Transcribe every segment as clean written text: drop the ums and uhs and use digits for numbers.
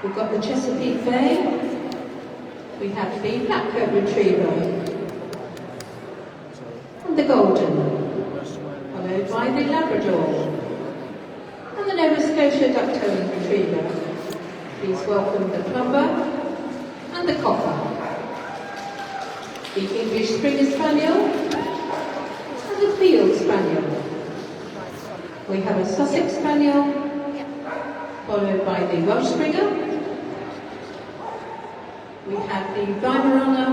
We've got the Chesapeake Bay. We have the Black Coat Retriever. And the Golden. Followed by the Labrador. And the Nova Scotia Duck-Tailed Retriever. Please welcome the Clumber and the Cocker. The English Springer Spaniel and the Field Spaniel. We have a Sussex Spaniel, followed by the Welsh Springer. We have the Weimaraner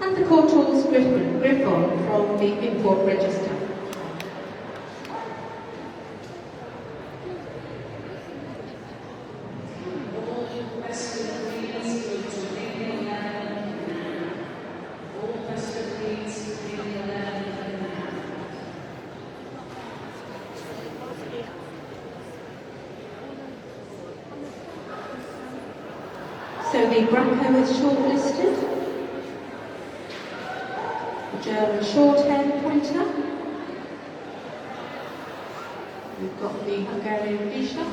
and the Courtaulds Griffon from the import register. So the Bracco is shortlisted, the German Shorthair Pointer, we've got the Hungarian Bisha,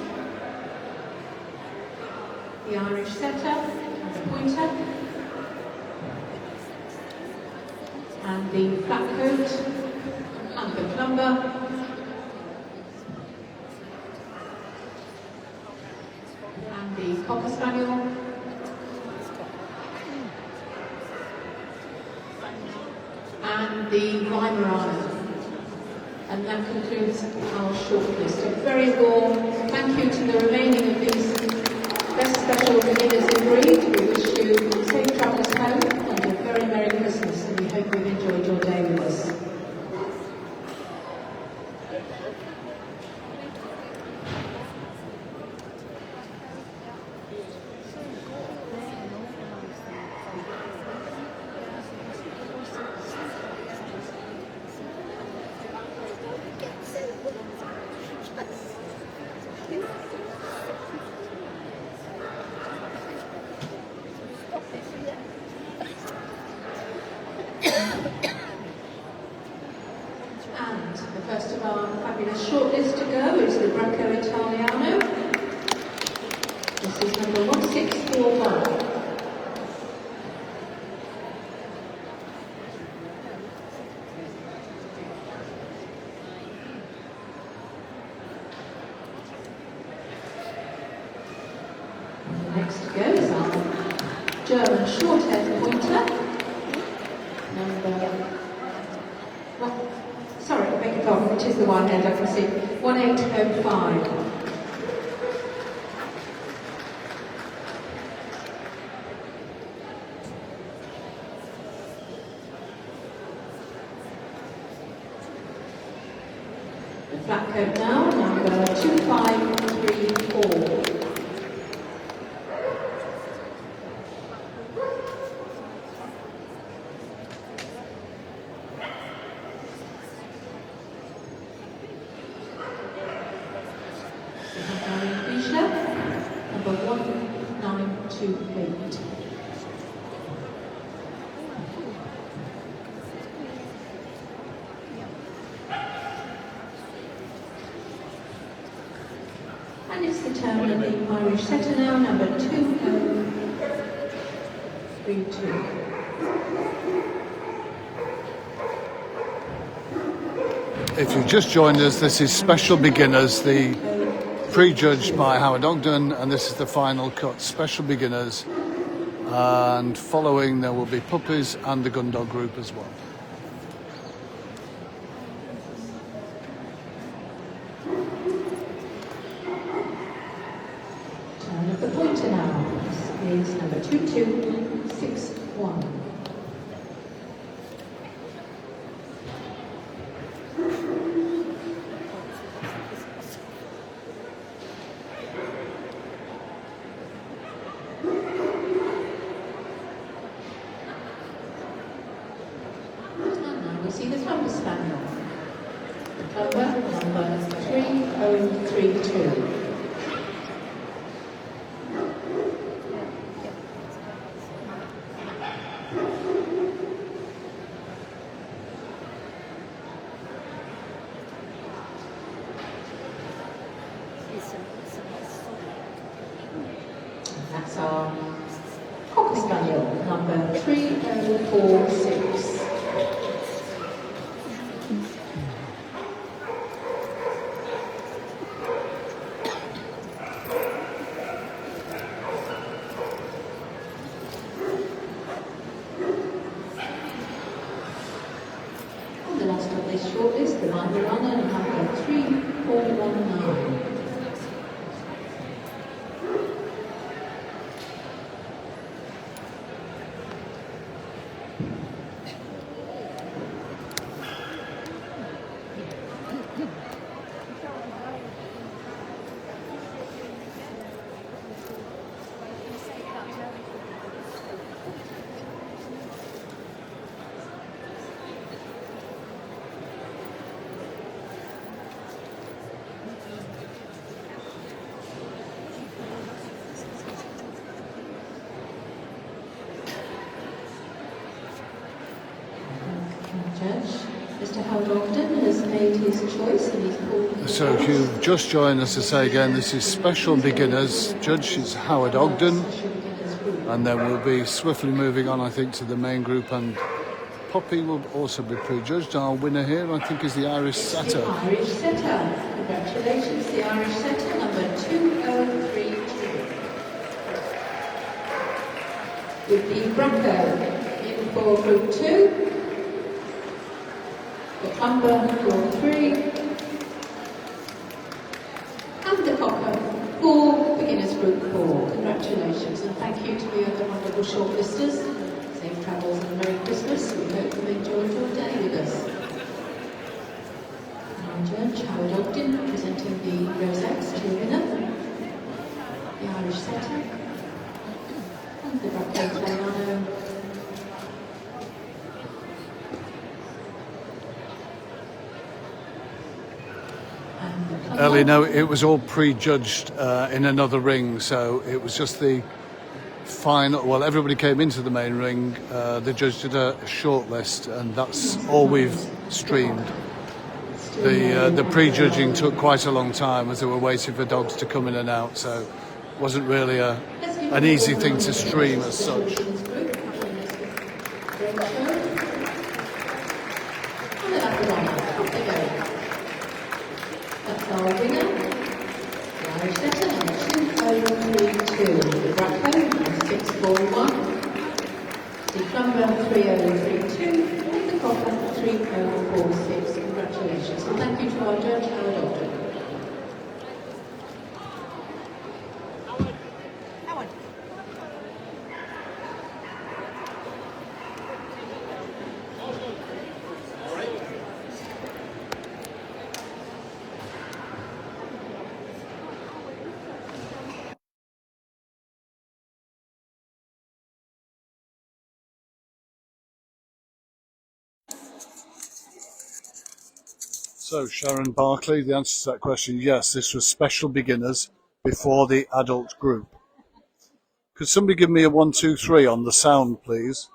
the Irish Setter and the Pointer, and the Black Coat and the Clumber, and the Cocker Spaniel, and the Weimaraner. And that concludes our shortlist. A very warm thank you to the remaining of these best special beginners in breed. We wish you safe travels home and a very Merry Christmas, and we hope you've enjoyed your day with us. And the first of our fabulous shortlist to go is the Bracco Italiano. This is number 1641. Next to go is our German Shorthair Pointer. Sorry, I beg your pardon, which is the one head I can see. 1805. The Black Coat now, number 2534. Number 1928. And it's the turn of the Irish Setter now, number 2032. If you've just joined us, this is Special Beginners, the prejudged by Howard Ogden, and this is the final cut, Special Beginners, and following there will be Puppies and the Gundog Group as well. Turn of the Pointer now. This is number 2261. We see the Clumber Spaniel. The Clumber, number 3032. That's our Cocker Spaniel, number 3046. And the last of this shortlist, the Weimaraner, number 3419. Judge, Mr. Howard Ogden has made his choice and he's pulled. So if you've just joined us, to say again, this is Special Beginners. Judge is Howard Ogden, and then we'll be swiftly moving on, I think, to the main group, and Poppy will also be prejudged. Our winner here, I think, is the Irish Setter. The Irish Setter. Congratulations, the Irish Setter, number 2032. With the Bracco in for Group 2. The Clumber for 3, and the Cocker for Beginners Group 4. Congratulations, and thank you to the other wonderful shortlisters. Safe travels and Merry Christmas. We hope you enjoyed your day with us. Now Judge Howard Ogden presenting the rosettes to the winner, the Irish Setter, and the Bracco Italiano. Ellie, no, it was all prejudged in another ring, so it was just the final. Well, everybody came into the main ring. The judge did a short list, and that's all we've streamed. The prejudging took quite a long time as they were waiting for dogs to come in and out, so it wasn't really an easy thing to stream as such. That's our winner, the Irish Setter, number 2032. The Bracco, number 641. The Clumber, 3032. And the Cocker, 3046. Congratulations. And thank you to our judge, Howard Ogden. So, Sharon Barclay, the answer to that question, yes, this was Special Beginners before the adult group. Could somebody give me a 1, 2, 3 on the sound, please?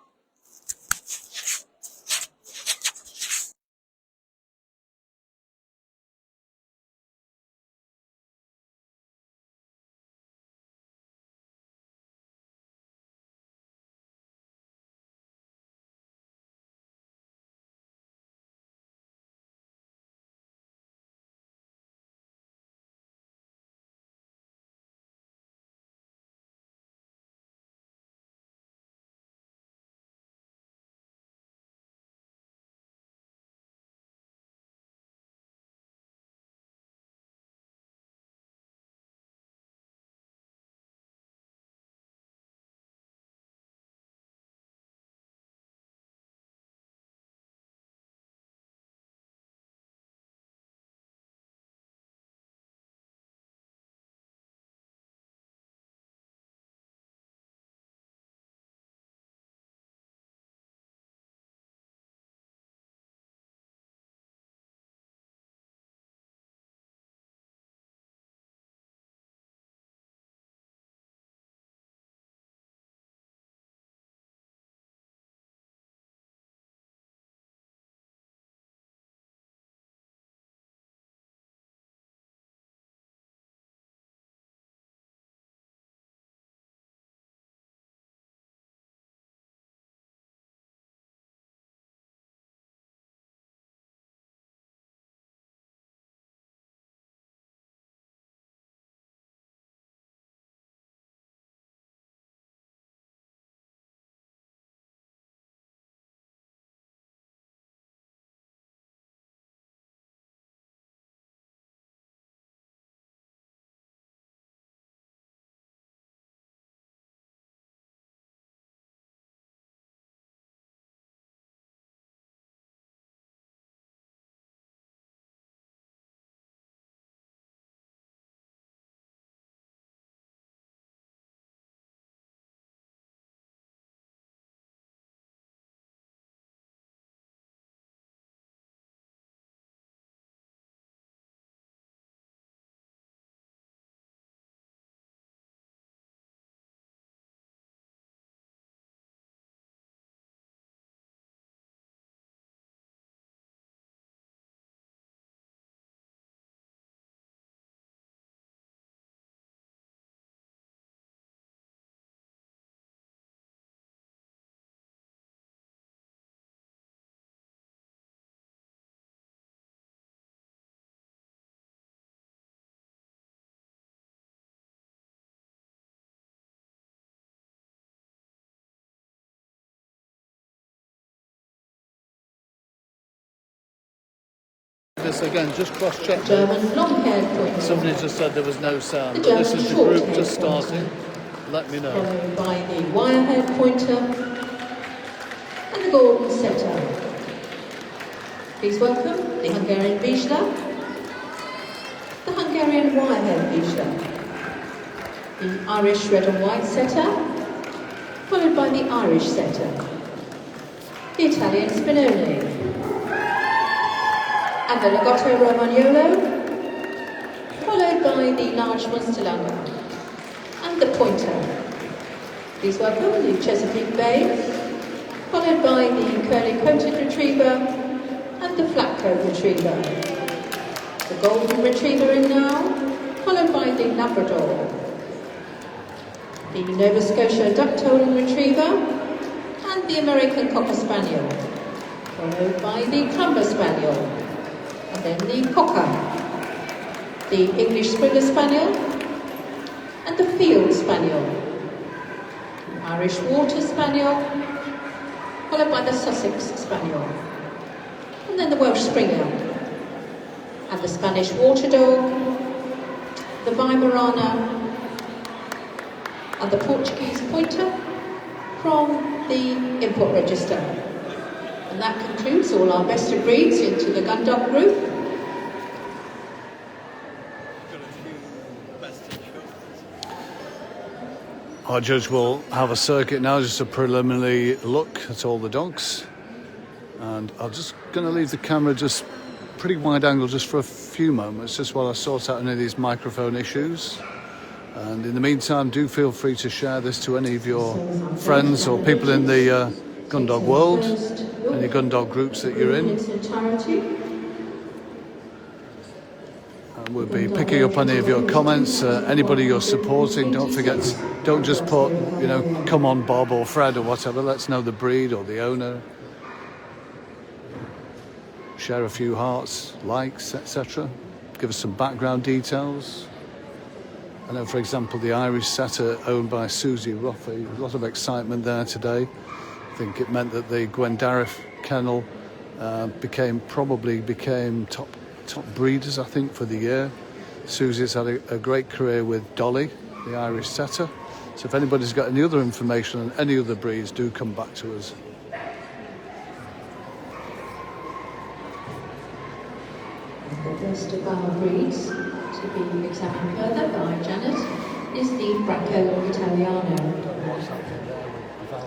This again, just cross-check. German long-haired pointer. Somebody just said there was no sound. The But this German is the group short-haired just starting. pointer. Let me know. Followed by the wire-haired pointer and the Gordon setter. Please welcome the Hungarian Vizsla, the Hungarian wire-haired Vizsla, the Irish red and white setter, followed by the Irish setter, the Italian Spinone, and the Lagotto Romagnolo, followed by the large Munsterlander, and the pointer. Please welcome the Chesapeake Bay, followed by the curly-coated retriever and the flat-coat retriever. The golden retriever in now, followed by the Labrador. The Nova Scotia duck-tailed retriever and the American Cocker Spaniel, followed by the Clumber Spaniel, and then the Cocker, the English Springer Spaniel, and the Field Spaniel, the Irish Water Spaniel, followed by the Sussex Spaniel, and then the Welsh Springer, and the Spanish Water Dog, the Weimaraner, and the Portuguese Pointer from the import register. And that concludes all our best of breeds into the Gundog Group. Our judge will have a circuit now, just a preliminary look at all the dogs. And I'm just going to leave the camera just pretty wide angle just for a few moments, just while I sort out any of these microphone issues. And in the meantime, do feel free to share this to any of your friends or people in the Gundog world, any Gundog groups that you're in. And we'll be picking up any of your comments, anybody you're supporting. Don't forget, don't just put, you know, come on Bob or Fred or whatever. Let's know the breed or the owner. Share a few hearts, likes, etc. Give us some background details. I know, for example, the Irish setter owned by Susie Ruffy, a lot of excitement there today. I think it meant that the Gwendariff kennel became top breeders, I think, for the year. Susie's had a great career with Dolly, the Irish setter. So if anybody's got any other information on any other breeds, do come back to us. The first of our breeds to be examined further by Janet is the Bracco Italiano.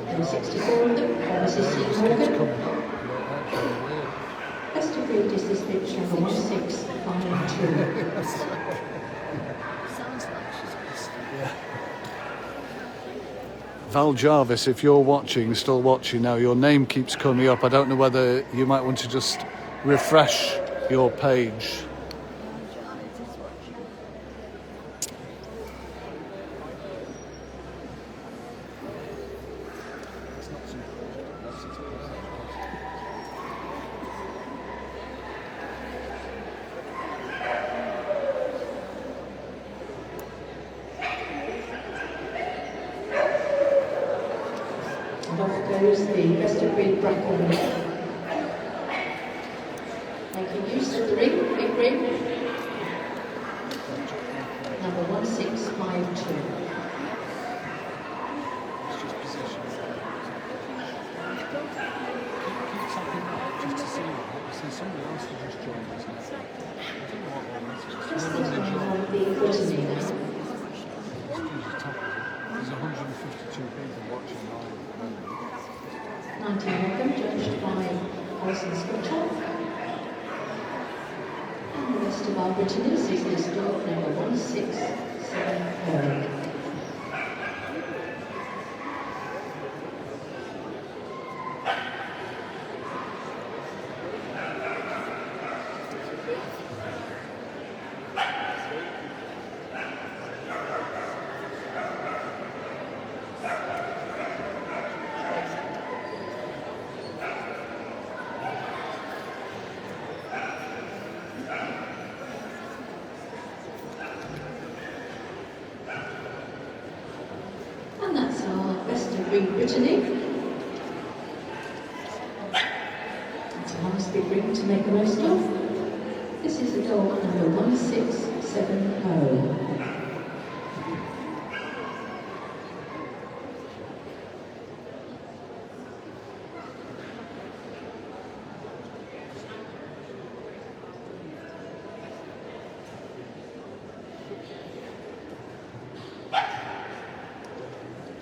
There are 64 of them from Mrs. C. Morgan. Best of breed is this bitch number 1652. Val Jarvis, if you're watching, still watching now, your name keeps coming up. I don't know whether you might want to just refresh your page. And off goes the best of breed Bracco. Making use of the ring, big ring, number 1652. Just the time of the Brittany now. There's 152 people watching live at the moment. 19 of them judged by Alison Scotcher. And the rest of our Brittany's is this dog number 1670. And that's our best of breed Brittany. It's a nice big ring to make the most of. This is the dog number 1670.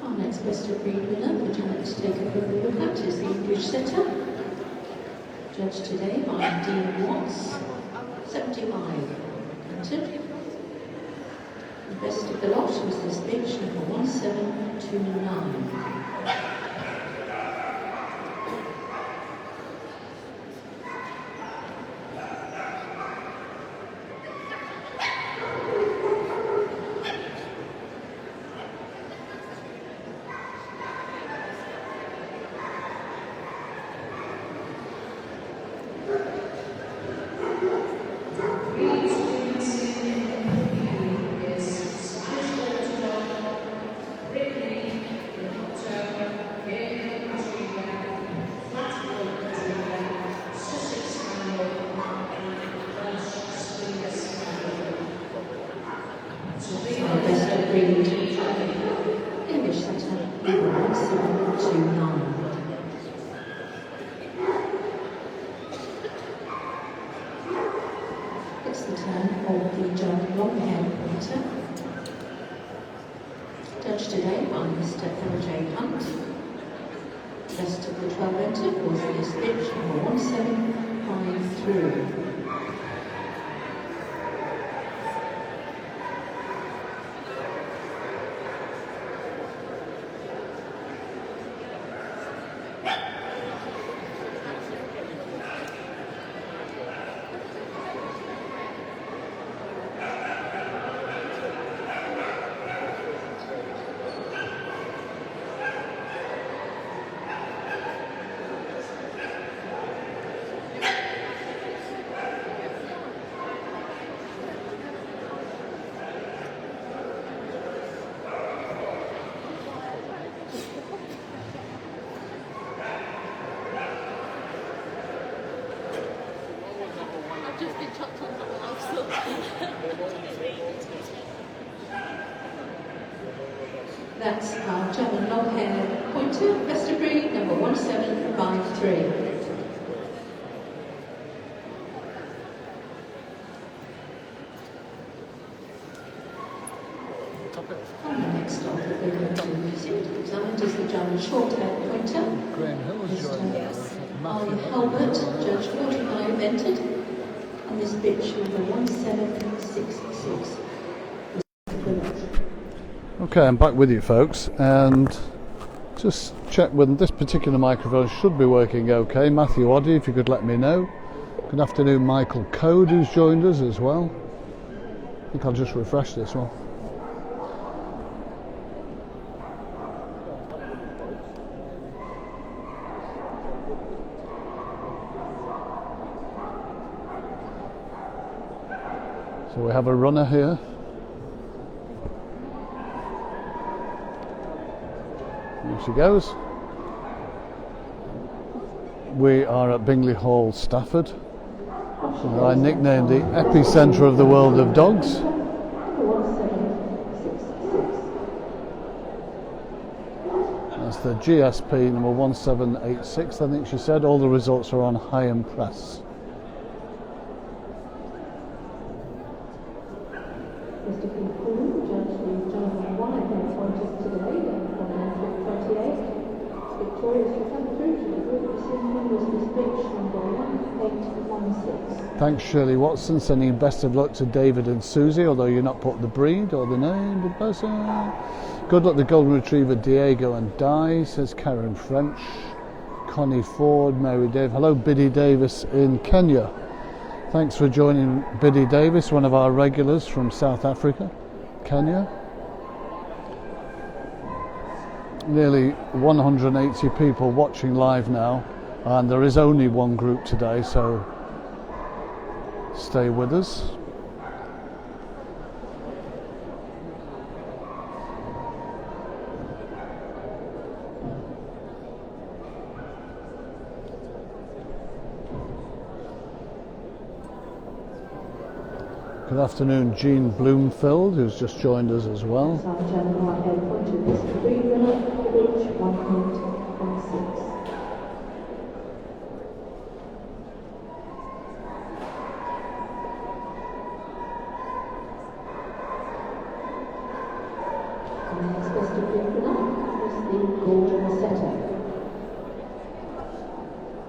Our next best of breed winner, would you like to take a further look at, is the English setter. Judged today by Dean Watts, 75 entered. The best of the lot was this bitch number 1729. English setter number 1729. It's the turn of the John long-haired pointer. Judged today by Mr. L.J. Hunt. Best of the 12 entered was this bitch number 1753. Just been chopped on the house. That's our German long-haired pointer, best of breed number 1753. And the next dog that we're going to visit examined is the German short-haired pointer. Graham Hill is joining us. Arlie Halbert, Judge 45 entered, and this bitch number 1766. Okay, I'm back with you folks, and just check whether this particular microphone should be working okay. Matthew Oddy, if you could let me know. Good afternoon, Michael Code, who's joined us as well. I think I'll just refresh this one. So we have a runner here. Here she goes. We are at Bingley Hall, Stafford. I nicknamed the epicentre of the world of dogs. That's the GSP number 1786, I think she said. All the results are on Higham Press. Mr. Cool, Judge Jonathan Wyatt pointers today, from 28. Victorious return through to the group. The senior was this bitch number 1816. Thanks Shirley Watson, sending best of luck to David and Susie, although you're not put the breed or the name, the person. Good luck to Golden Retriever Diego and Di, says Karen French. Connie Ford, Mary Dave. Hello Biddy Davis in Kenya. Thanks for joining Biddy Davis, one of our regulars from South Africa, Kenya. Nearly 180 people watching live now, and there is only one group today, so stay with us. Good afternoon, Jean Bloomfield, who's just joined us as well.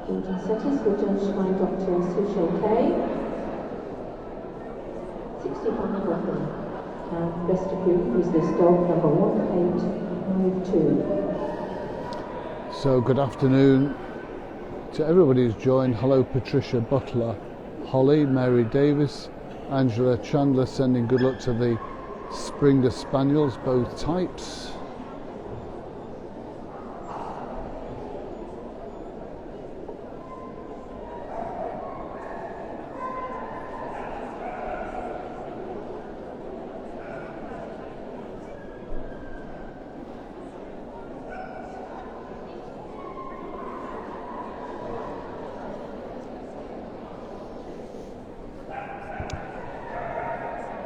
Golden setters were judged by Dr. LKA. 65 Rockley. And best of group was this dog number 1852. So good afternoon to everybody who's joined. Hello Patricia Butler, Holly, Mary Davis, Angela Chandler sending good luck to the Springer Spaniels, both types.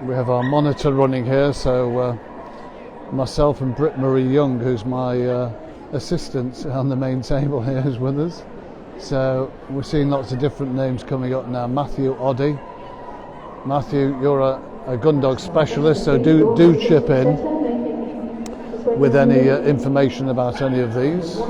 We have our monitor running here, so myself and Britt Marie Young, who's my assistant on the main table here, is with us. So we're seeing lots of different names coming up now. Matthew Oddy. Matthew, you're a Gundog specialist, so do chip in with any information about any of these.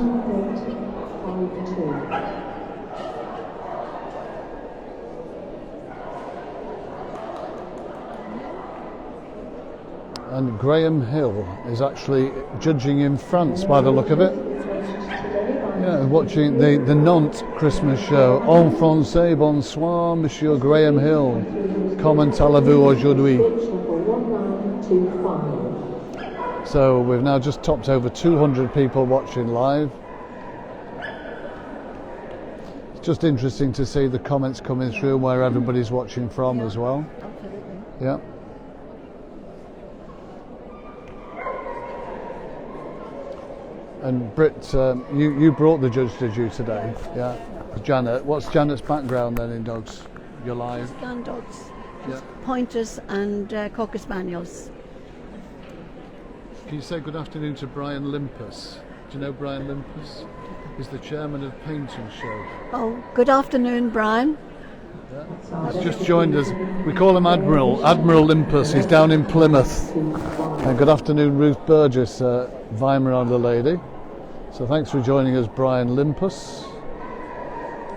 And Graham Hill is actually judging in France by the look of it. Yeah, watching the Nantes Christmas show. En français, bonsoir, Monsieur Graham Hill. Comment allez-vous aujourd'hui? So we've now just topped over 200 people watching live. It's just interesting to see the comments coming through and where everybody's watching from as well. Absolutely. Yeah. And Britt, you brought the judge, did you, today? Yeah. Janet, what's Janet's background then in dogs? You're live? Gun dogs, Yeah. pointers and cocker spaniels. Can you say good afternoon to Brian Limpus? Do you know Brian Limpus? He's the chairman of Painting Show. Oh, good afternoon, Brian. Yeah. He's just joined us. We call him Admiral Limpus. He's down in Plymouth. And good afternoon, Ruth Burgess, Weimaraner lady. So thanks for joining us, Brian Limpus.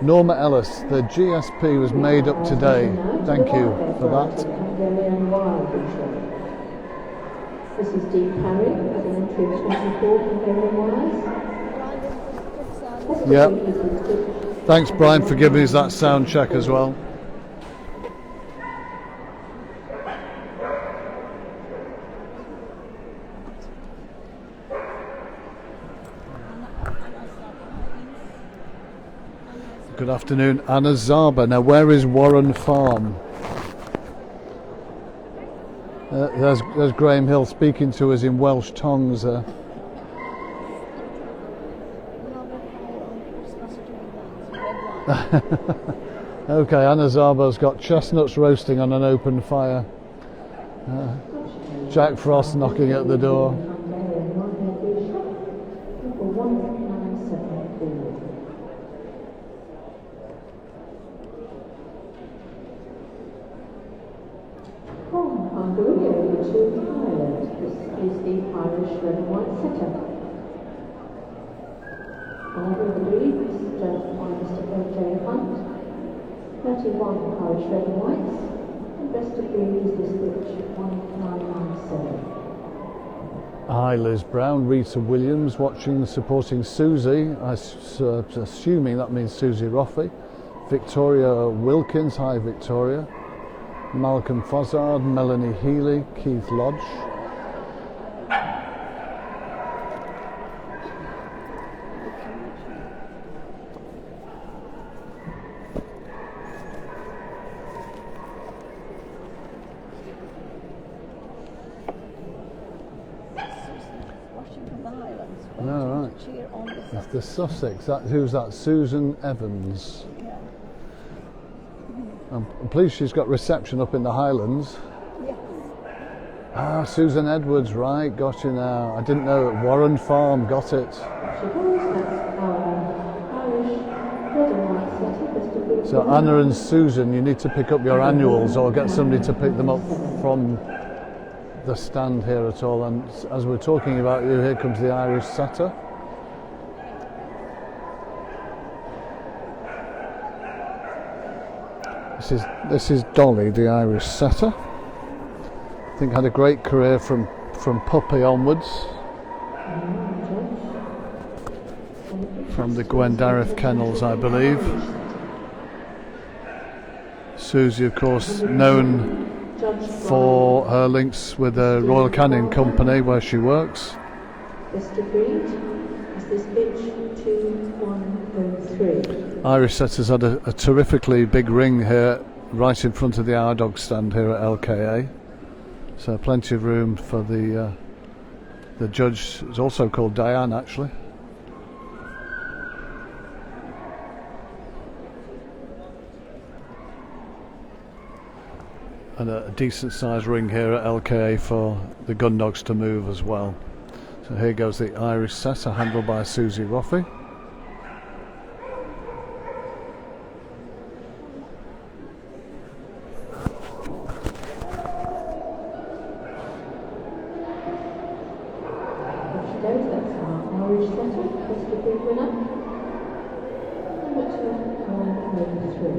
Norma Ellis, the GSP was made up today. Thank you for that. This is Dean Parry at an entry of 24 Hungarian wires. Yeah. Thanks, Brian, for giving us that sound check as well. Good afternoon, Anna Zaba. Now, where is Warren Farm? There's Graham Hill speaking to us in Welsh tongues. Okay, Anna Zaba's got chestnuts roasting on an open fire. Jack Frost knocking at the door. From Hungary over to Ireland. This is the Irish red and white setter. However, the breed is judged by Mr. O.J. Hunt. 31 Irish red and whites. And best of breed is this which 1997. Hi, Liz Brown, Rita Williams watching, supporting Susie. Assuming that means Susie Roffey. Victoria Wilkins, hi Victoria. Malcolm Fozzard, Melanie Healy, Keith Lodge. Washington Islands. All right. Cheer on the That's the Sussex. Who's that? Susan Evans. Yeah. I'm pleased she's got reception up in the Highlands. Yes. Ah, Susan Edwards, right, got you now. I didn't know that Warren Farm got it. So Anna and Susan, you need to pick up your annuals or get somebody to pick them up from the stand here at all. And as we're talking about you, here comes the Irish setter. This is Dolly, the Irish setter. I think had a great career from puppy onwards. From the Gundog kennels, I believe. Susie, of course, known for her links with the Royal Canin Company where she works. Mr. Breed, is this bitch 2103? Irish setters had a terrifically big ring here right in front of the Our Dog stand here at LKA. So plenty of room for the judge, is also called Diane actually. And a decent sized ring here at LKA for the Gundogs to move as well. So here goes the Irish setter handled by Susie Roffey. That's our Irish setter, Mr. Breed winner. Number 2103.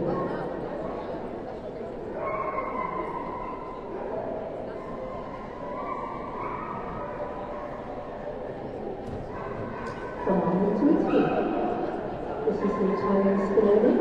This is the Italian Spinelli.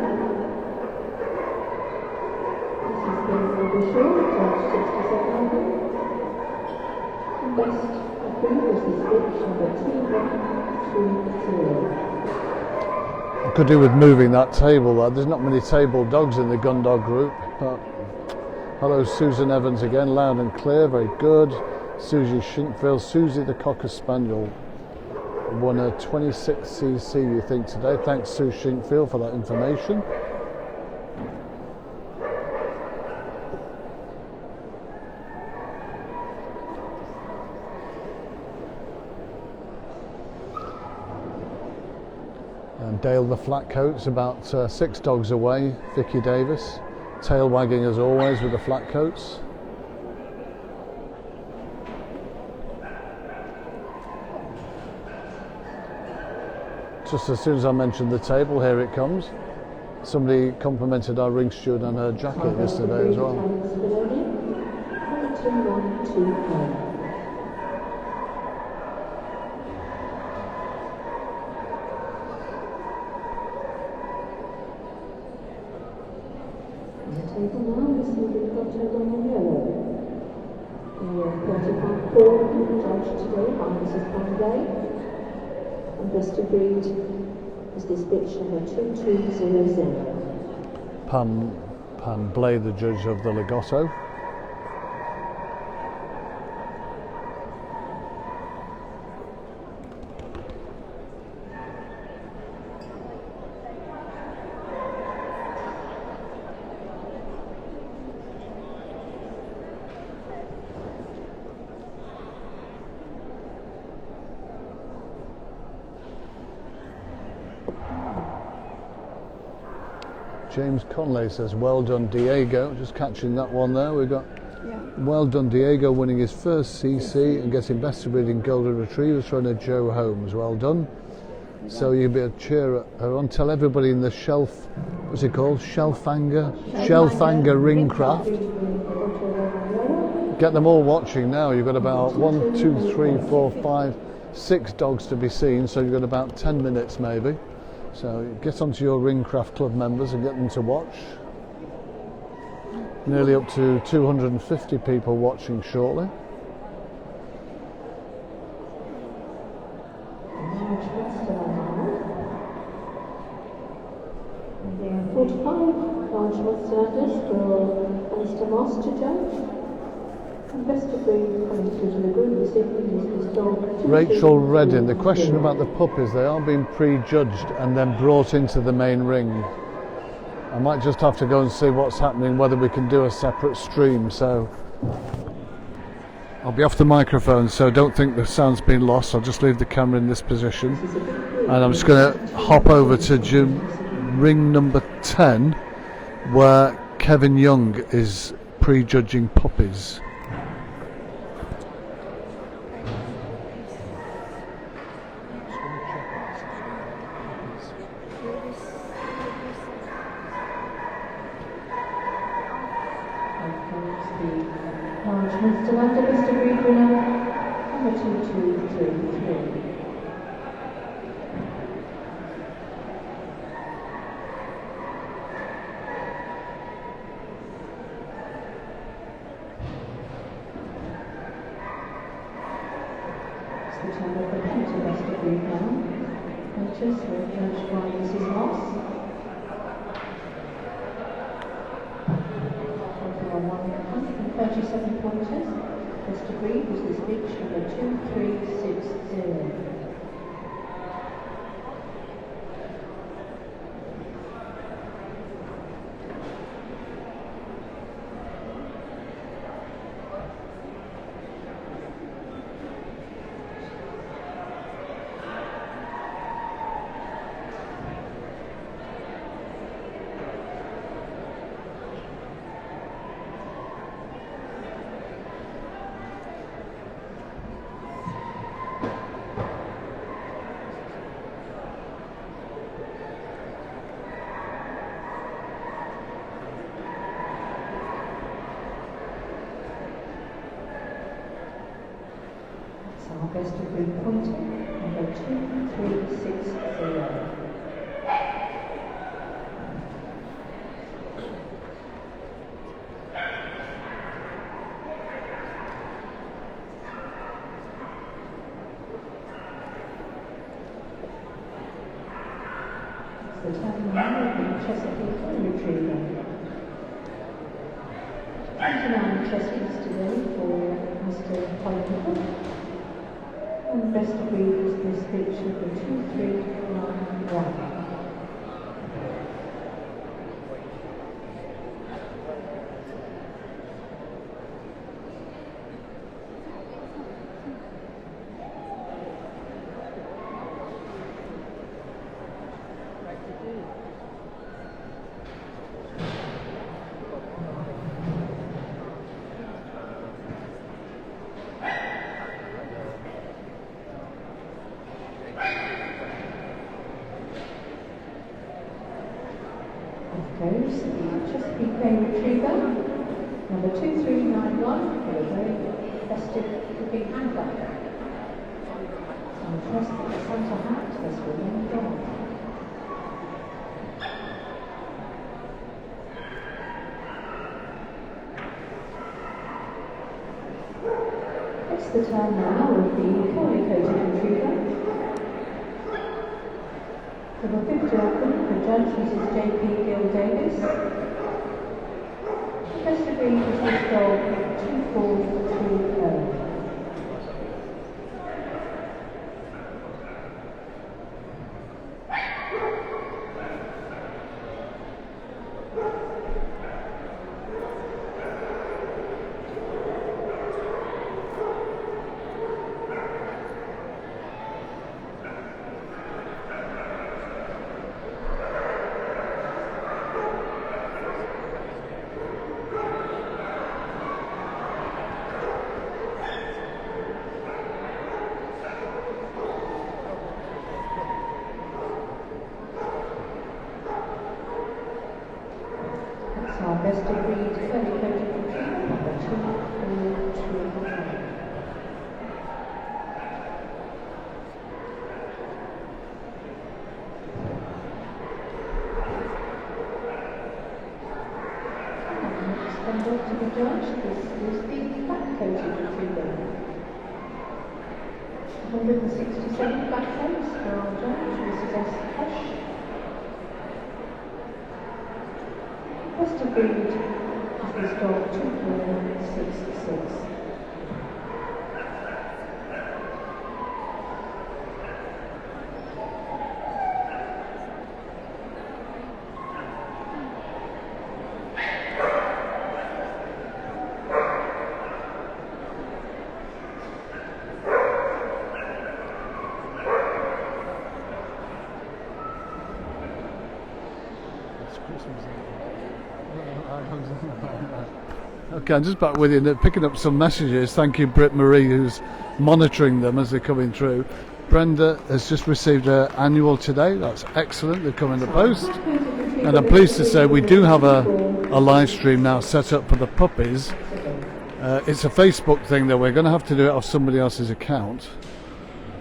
This is the Overshaw, Judge 6700. And best approved was this bitch number 2130. I could do with moving that table there. There's not many table dogs in the Gundog Group. But hello Susan Evans again, loud and clear, very good. Susie Shinkfield, Susie the Cocker Spaniel. Won a 26cc, you think, today. Thanks, Sue Shinkfield, for that information. And Dale the Flatcoat's about 6 dogs away. Vicky Davis, tail wagging as always with the Flatcoats. Just as soon as I mentioned the table, here it comes. Somebody complimented our ring steward on her jacket yesterday as well. The table now is the Gundog Group. The 35-4 judged today by Mrs. Conway. And Mr. Breed is this bitch number 2200. Pam Blay, the judge of the Legato. James Conley says, well done Diego. Just catching that one there. We've got well done Diego winning his first CC and getting best of breed in Golden Retrievers from Joe Holmes. Well done. So you'll be a cheer her on. Tell everybody in the shelf, what's it called? Shelfanger Ringcraft. Get them all watching now. You've got about 1, 2, 3, 4, 5, 6 dogs to be seen. So you've got about 10 minutes maybe. So get onto your Ringcraft Club members and get them to watch. Nearly up to 250 people watching shortly. And there are 45 large monsters for Mr. Moss to judge. And best of breed coming through to the group this evening is this dog. Rachel Reddin, the question about the puppies, they are being prejudged and then brought into the main ring. I might just have to go and see what's happening, whether we can do a separate stream. So I'll be off the microphone, so don't think the sound's been lost. I'll just leave the camera in this position, and I'm just going to hop over to ring number 10, where Kevin Young is prejudging puppies. Mr. Wonder, Mr. Green winner, number 2233. It's the time of the penalty, Mr. Green now. Coaches were judged by Mrs. Moss. 137 pointers. Mr. Green was the speech number 2360. Our best of breed pointer, number 2360. It's the time now of the Chesapeake Retriever. 29 Chesapeakes today for Mr. Hollywood. And best of breed is this speech number 2391. Goes the Chesapeake Bay Retriever, number 2391, for a very festive looking handbag. And trust that the Santa hat has remained on. It's the turn now of the curly coated retriever. For the 50 Auckland, the judge Mrs. J.P. Gill Davis. The best of breed is this dog 2430. Our best of breed curly coated retriever, number 2429. Next one brought to the judge, this is the black coated retriever. 167 black coats for our judge, Mrs. S. Hush. Best of breed is this dog 2466. Okay, I'm just back with you, picking up some messages. Thank you, Britt Marie, who's monitoring them as they're coming through. Brenda has just received her annual today. That's excellent. They come in the post. And I'm pleased to say we do have a live stream now set up for the puppies. It's a Facebook thing that we're going to have to do it off somebody else's account.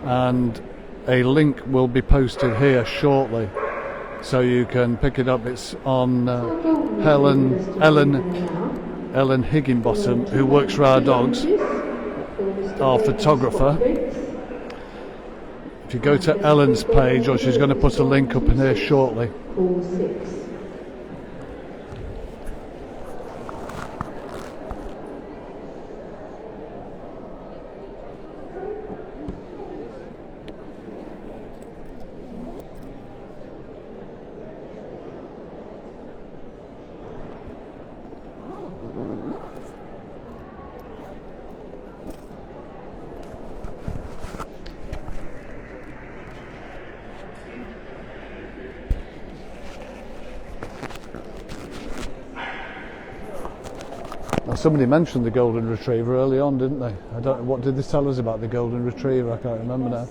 And a link will be posted here shortly. So you can pick it up. It's on Ellen Higginbottom, who works for our dogs, our photographer. If you go to Ellen's page, or she's going to put a link up in here shortly. Somebody mentioned the golden retriever early on, didn't they? I don't. What did they tell us about the golden retriever? I can't remember now.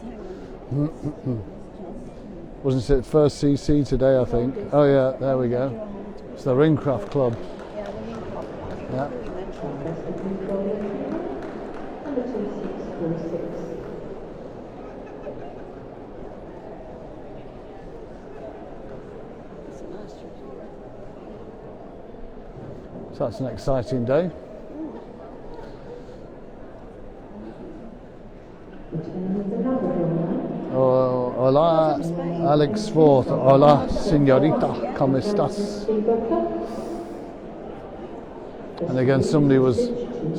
Wasn't it first CC today? I think. Oh yeah, there we go. It's the Ringcraft Club. Yeah. So that's an exciting day. Oh, hola, Alex Ford. Hola, señorita, ¿cómo estás? And again, somebody was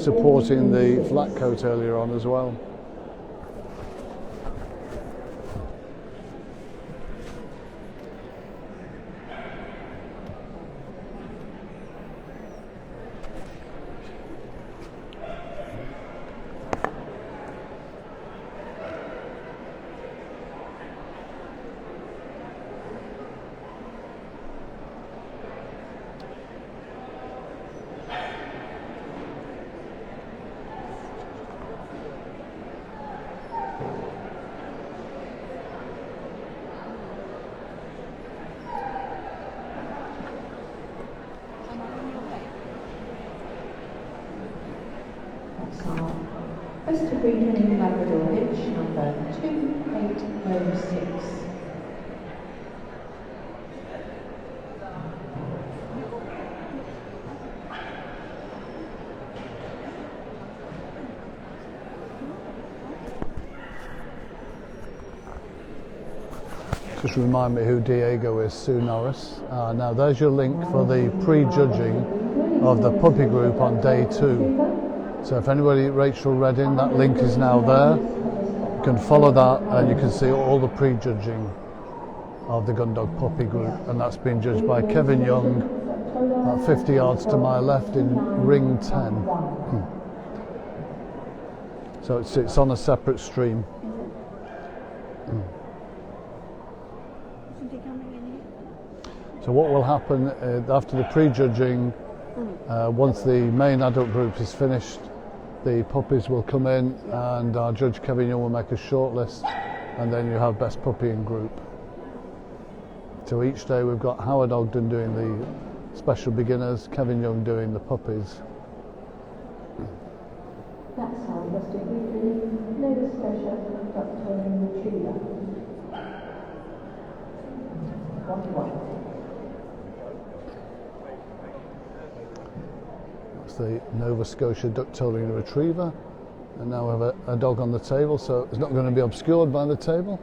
supporting the flat coat earlier on as well. Best of breed winning Labrador Hitch number 2806. Just remind me who Diego is, Sue Norris. Now there's your link for the pre-judging of the puppy group on day 2. So if anybody, Rachel Redding, that link is now there. You can follow that and you can see all the pre-judging of the Gundog puppy group, and that's been judged by Kevin Young, about 50 yards to my left in ring 10. So it's on a separate stream. So what will happen after the pre-judging, once the main adult group is finished, the puppies will come in and our judge Kevin Young will make a short list, and then you have best puppy in group. So each day we've got Howard Ogden doing the special beginners, Kevin Young doing the puppies. That's how the best of breed Nova Scotia Dr. Retriever. 1-1. The Nova Scotia Duck-Tailed Retriever, and now we have a dog on the table, so it's not going to be obscured by the table.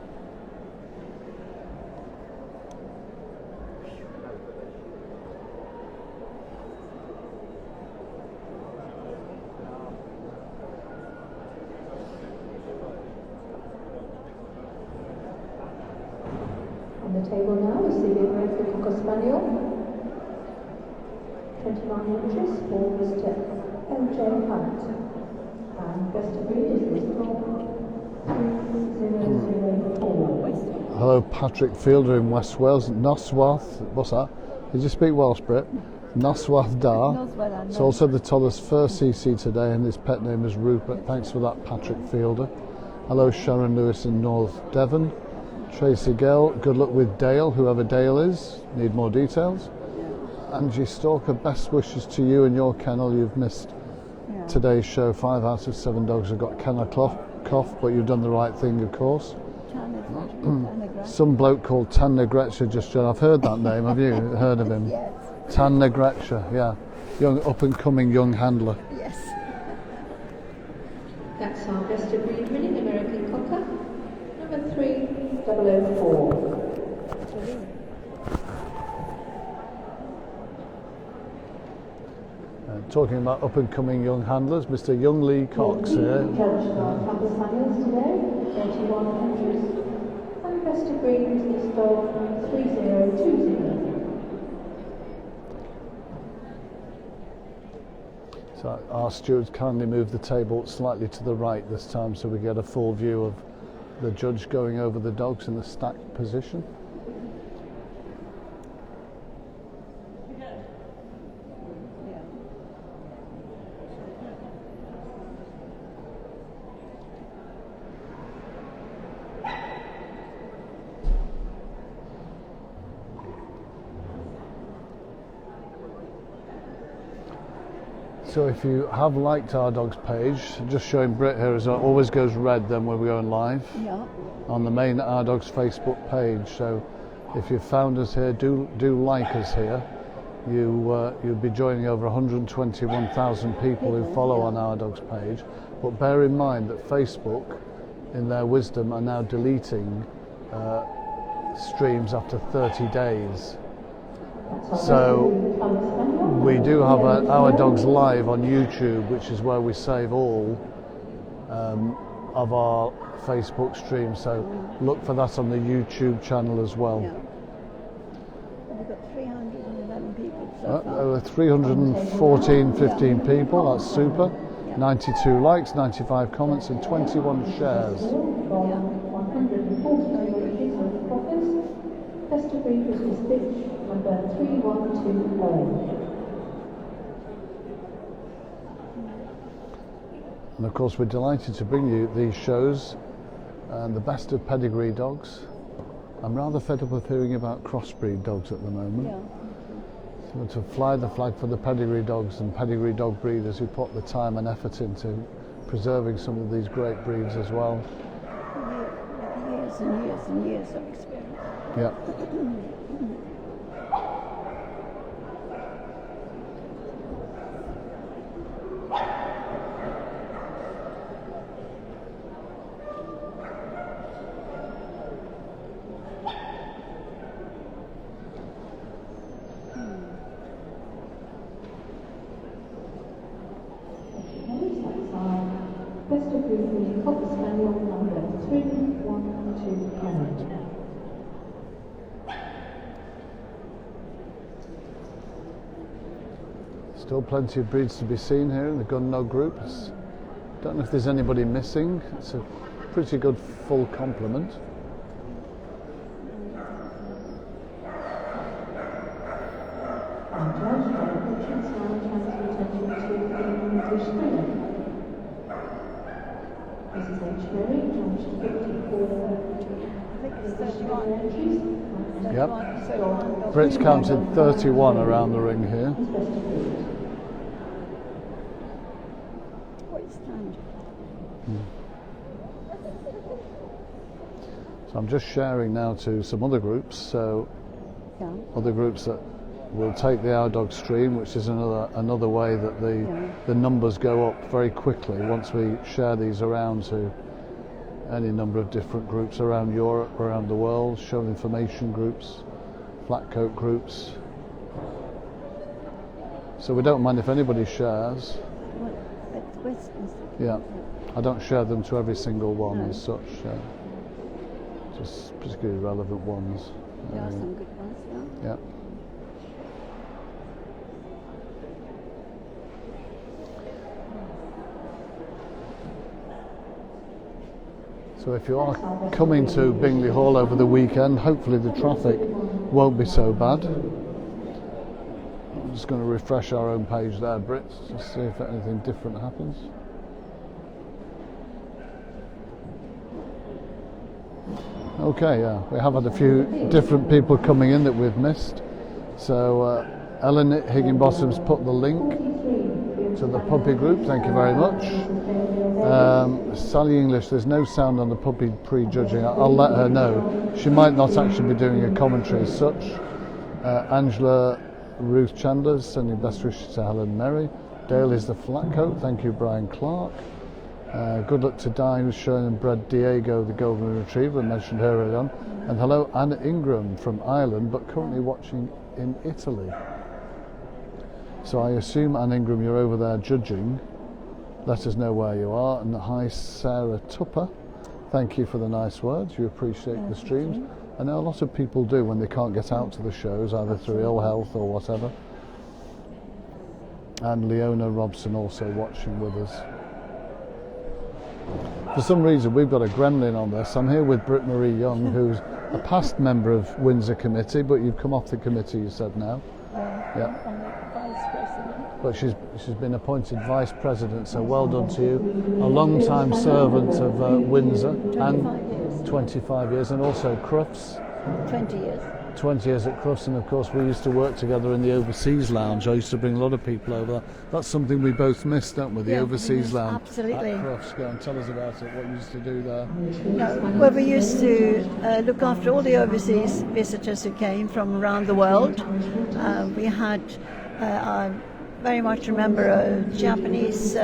On the table now is the American Cocker Spaniel. 29 inches for Mr. LJ Hunt. And best of breed is this dog 3004. Hello, Patrick Fielder in West Wales, Nosworth, what's that? Did you speak Welsh, Brit? Noswaith Da. Noswaith It's Da. also the Toller's first CC today, and his pet name is Rupert. Thanks for that, Patrick Fielder. Hello, Sharon Lewis in North Devon. Tracy Gale, good luck with Dale, whoever Dale is. Need more details. Angie Stalker, best wishes to you and your kennel. You've missed today's show. 5 out of 7 dogs have got kennel cough, but you've done the right thing, of course. Some bloke called Tan Negretia just joined. I've heard that name. Have you heard of him? Yes. Tan Negretia, yeah. Young, up-and-coming young handler. Yes. That's our best of breed winning American Cocker, number 3004. Talking about up-and-coming young handlers, Mr. Young Lee Cox here. Judged our Cocker Spaniels today, 3100. And best of breed is dog 3020. So our stewards kindly moved the table slightly to the right this time so we get a full view of the judge going over the dogs in the stacked position. So if you have liked our dogs page, just showing Brit here, as it always goes red then when we go live Yeah. on the main Our Dogs Facebook page. So if you've found us here, do like us here. You'll be joining over 121,000 people who follow on Our Dogs page. But bear in mind that Facebook, in their wisdom, are now deleting streams after 30 days. So we do have Our Dogs live on YouTube, which is where we save all of our Facebook streams. So look for that on the YouTube channel as well. Yeah. We've got 311 people so far. Over 314, 15 people, that's super. 92 likes, 95 comments and 21 shares. Best of breed was Miss Bitch, number 3120. And of course we're delighted to bring you these shows and the best of pedigree dogs. I'm rather fed up of hearing about crossbreed dogs at the moment. Yeah. So to fly the flag for the pedigree dogs and pedigree dog breeders who put the time and effort into preserving some of these great breeds as well. Years and years and years of experience. Yeah. Best of breed Cocker Spaniel, number 3120. Still plenty of breeds to be seen here in the Gundog Group. Don't know if there's anybody missing. It's a pretty good full complement. And Judge Richards now transfer attention to the English thriller. Mrs. H. Berry, judged 54 entries. Yep. Brit's counted 31 around the ring here. What stand? So I'm just sharing now to some other groups. So Yeah. other groups that will take the Our Dog stream, which is another way that the numbers go up very quickly once we share these around to any number of different groups around Europe, around the world, show information groups, flat coat groups. So we don't mind if anybody shares. But Western. Yeah, I don't share them to every single one as such. Just particularly relevant ones. There are some good ones, yeah. Yeah. So if you are coming to Bingley Hall over the weekend, hopefully the traffic won't be so bad. I'm just going to refresh our own page there, Brits, just see if anything different happens. Okay, yeah, we have had a few different people coming in that we've missed. So Ellen Higginbottom's put the link to the puppy group, thank you very much. Sally English, there's no sound on the puppy pre-judging. I'll let her know. She might not actually be doing a commentary as such. Angela Ruth Chandler's sending best wishes to Helen Merry. Dale is the flat coat, thank you Brian Clark. Good luck to Di, who's shown and bred Diego the golden retriever, mentioned her earlier on. And hello Anna Ingram from Ireland, but currently watching in Italy. So I assume, Anna Ingram, you're over there judging. Let us know where you are. And hi Sarah Tupper, thank you for the nice words, you appreciate the streams. I know a lot of people do when they can't get out to the shows, either through ill health or whatever. And Leona Robson also watching with us. For some reason we've got a gremlin on this. I'm here with Britt Marie Young, who's a past member of Windsor Committee, but you've come off the committee, you said now. Yeah. I'm the vice president. But she's been appointed vice president, so well done to you. A long-time servant of Windsor, 25 years, and also Crufts. 20 years. 20 years at Crufts, and of course we used to work together in the Overseas Lounge. I used to bring a lot of people over. That's something we both missed, don't we? The Overseas Lounge. Absolutely. At Crufts. Go and tell us about it. What you used to do there? Well, we used to look after all the overseas visitors who came from around the world. We had, I very much remember, a Japanese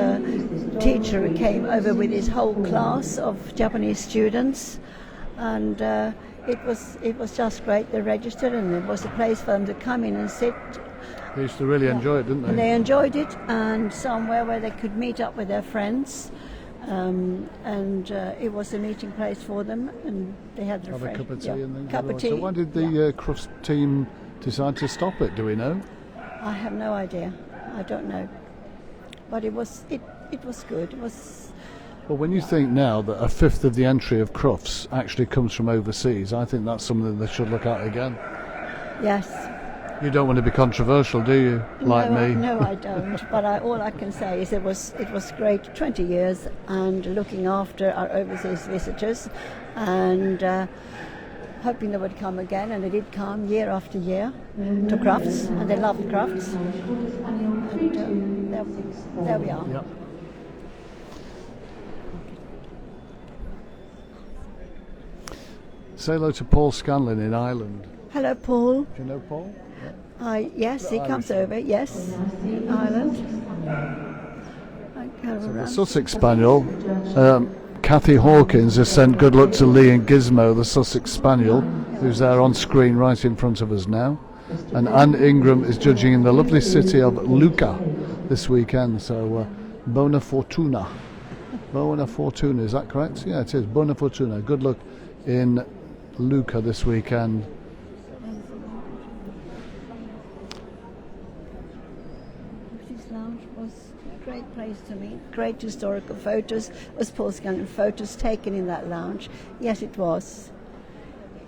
teacher who came over with his whole class of Japanese students, and it was just great. They registered, and it was a place for them to come in and sit. They used to really enjoy it, didn't they? And they enjoyed it, and somewhere where they could meet up with their friends. It was a meeting place for them, and they had have a cup of tea and things. Cup of tea. So why did the Crufts team decide to stop it? Do we know? I have no idea. I don't know. But it was good. It was. Well, when you think now that a fifth of the entry of Crufts actually comes from overseas, I think that's something they should look at again. Yes. You don't want to be controversial, do you? Like me? No, I don't. But all I can say is it was great. 20 years and looking after our overseas visitors, and hoping they would come again, and they did come year after year to Crufts, and they loved Crufts. And there we are. Yep. Say hello to Paul Scanlon in Ireland. Hello, Paul. Do you know Paul? Yes, he comes over. Yes, Ireland. The Sussex Spaniel. Kathy Hawkins has sent good luck to Lee and Gizmo, the Sussex Spaniel, who's there on screen right in front of us now. And Anne Ingram is judging in the lovely city of Lucca this weekend. So, Bona Fortuna. Bona Fortuna, is that correct? Yeah, it is. Bona Fortuna. Good luck in Lucca this weekend. This lounge was a great place to meet. Great historical photos. Was Paul Scanlon photos taken in that lounge? Yes, it was.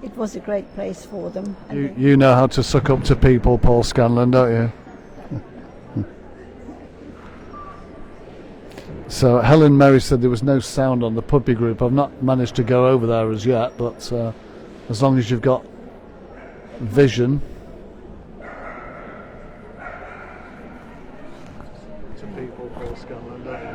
It was a great place for them. You know how to suck up to people, Paul Scanlon, don't you? So Helen Merry said there was no sound on the puppy group. I've not managed to go over there as yet, but as long as you've got vision. To people, Paul Scanlon, don't you?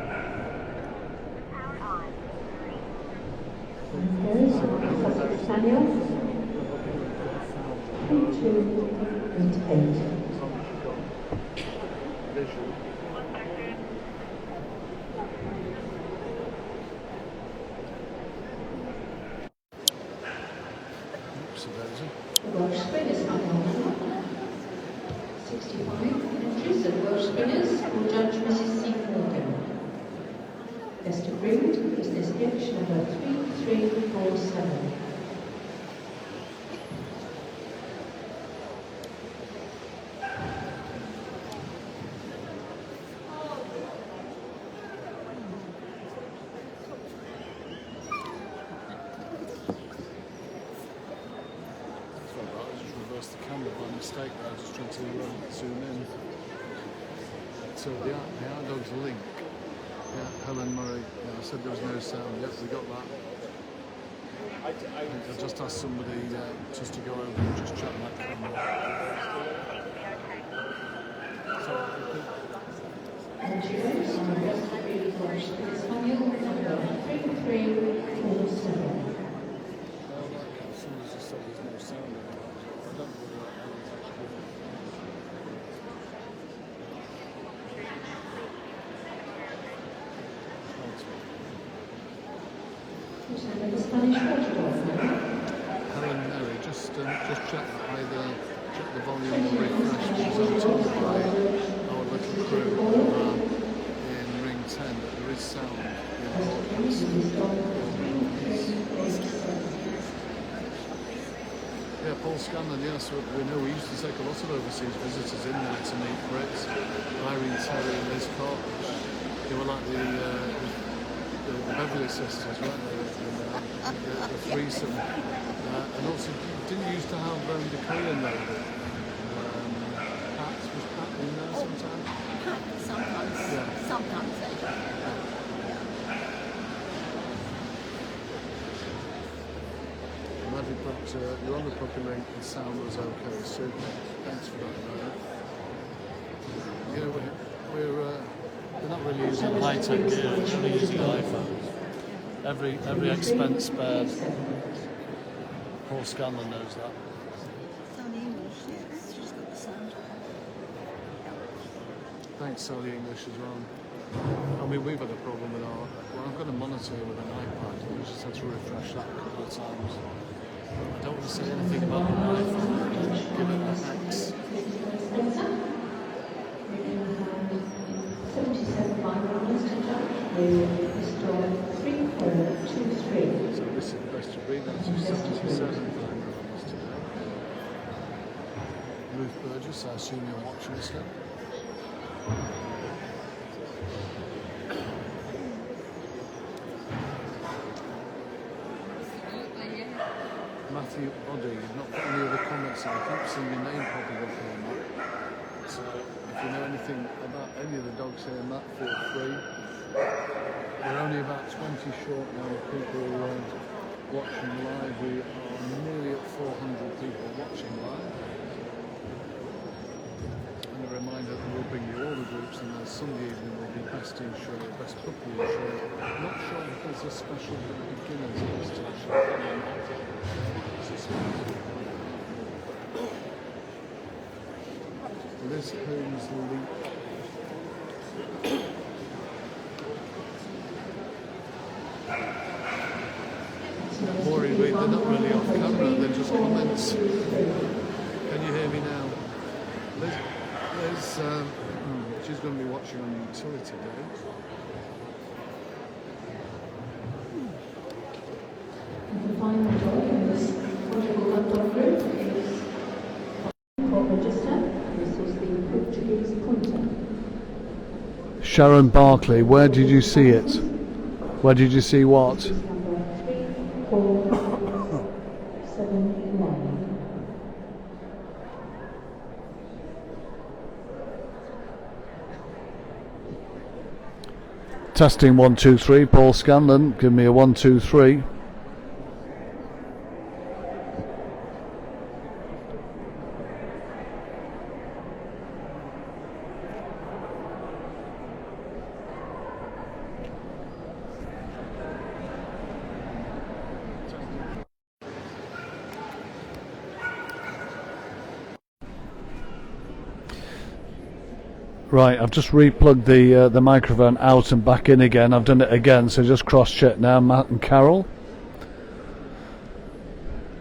Welsh Spinners have on 65 entries of Welsh Spinners will judge Mrs. C. Morgan. Best of breed is this dish number 3347. The camera by mistake there, just trying to zoom in. the Art Dogs link. Yeah, Helen Murray. Yeah, I said there was no sound. Yes, we got that. I just asked somebody just to go over and just check that camera. So, somebody just said there's no sound. I don't know what Helen Mary, just check that either check the volume or refresh because I'm told by our little crew in ring 10 that there is sound in our podcast. Yeah, Paul Scanlon, yes, we know we used to take a lot of overseas visitors in there to meet Brits. Irene Terry and Liz Cox. They were like the Beverly sisters, weren't they? The threesome. And also, didn't you used to have the Korean lady? Pat, was Pat in there sometimes? Pat, sometimes. Yeah. Sometimes they do. I'm glad you put, you're on the puppy link, the sound was okay, super. Thanks for that, Ryan. You know, we're not really using high-tech gear, we're really using iPhones. Every expense spared. Paul Scanlon knows that. It's on English, yes. She's got the sound. Thanks, Sally English, as well. I mean, we've had a problem with our... Well, I've got a monitor with an iPad, and we just had to refresh that a couple of times. I don't want to say anything about the iPhone. Give it an X. 77 miles to judge with Mr. 3423. So this is the best of breed, that's 77 miles today. Ruth Burgess, I assume you're watching this now. Matthew Oddy, you've not put any other comments in. I keep seeing your name popping up here, Matt. So if you know anything about any of the dogs here, Matt, feel free. We're only about 20 short now of people watching live. We are nearly at 400 people watching live. And a reminder that we'll bring you all the groups, and then Sunday evening will be best in show, best puppy in show. Not sure if there's a special beginners list actually. Liz Holmes Leak. Worryingly, they're not really off camera, they're just comments. Can you hear me now? Liz she's going to be watching on Utility Day. The final dog in this wonderful Gundog Group is Court Register. This is the Portuguese Pointer. Sharon Barkley, where did you see it? Where did you see what? Number 3479. Testing 1 2 3. Paul Scanlon, give me a 1 2 3. Right, I've just replugged the microphone out and back in again. I've done it again, so just cross-check now, Matt and Carol.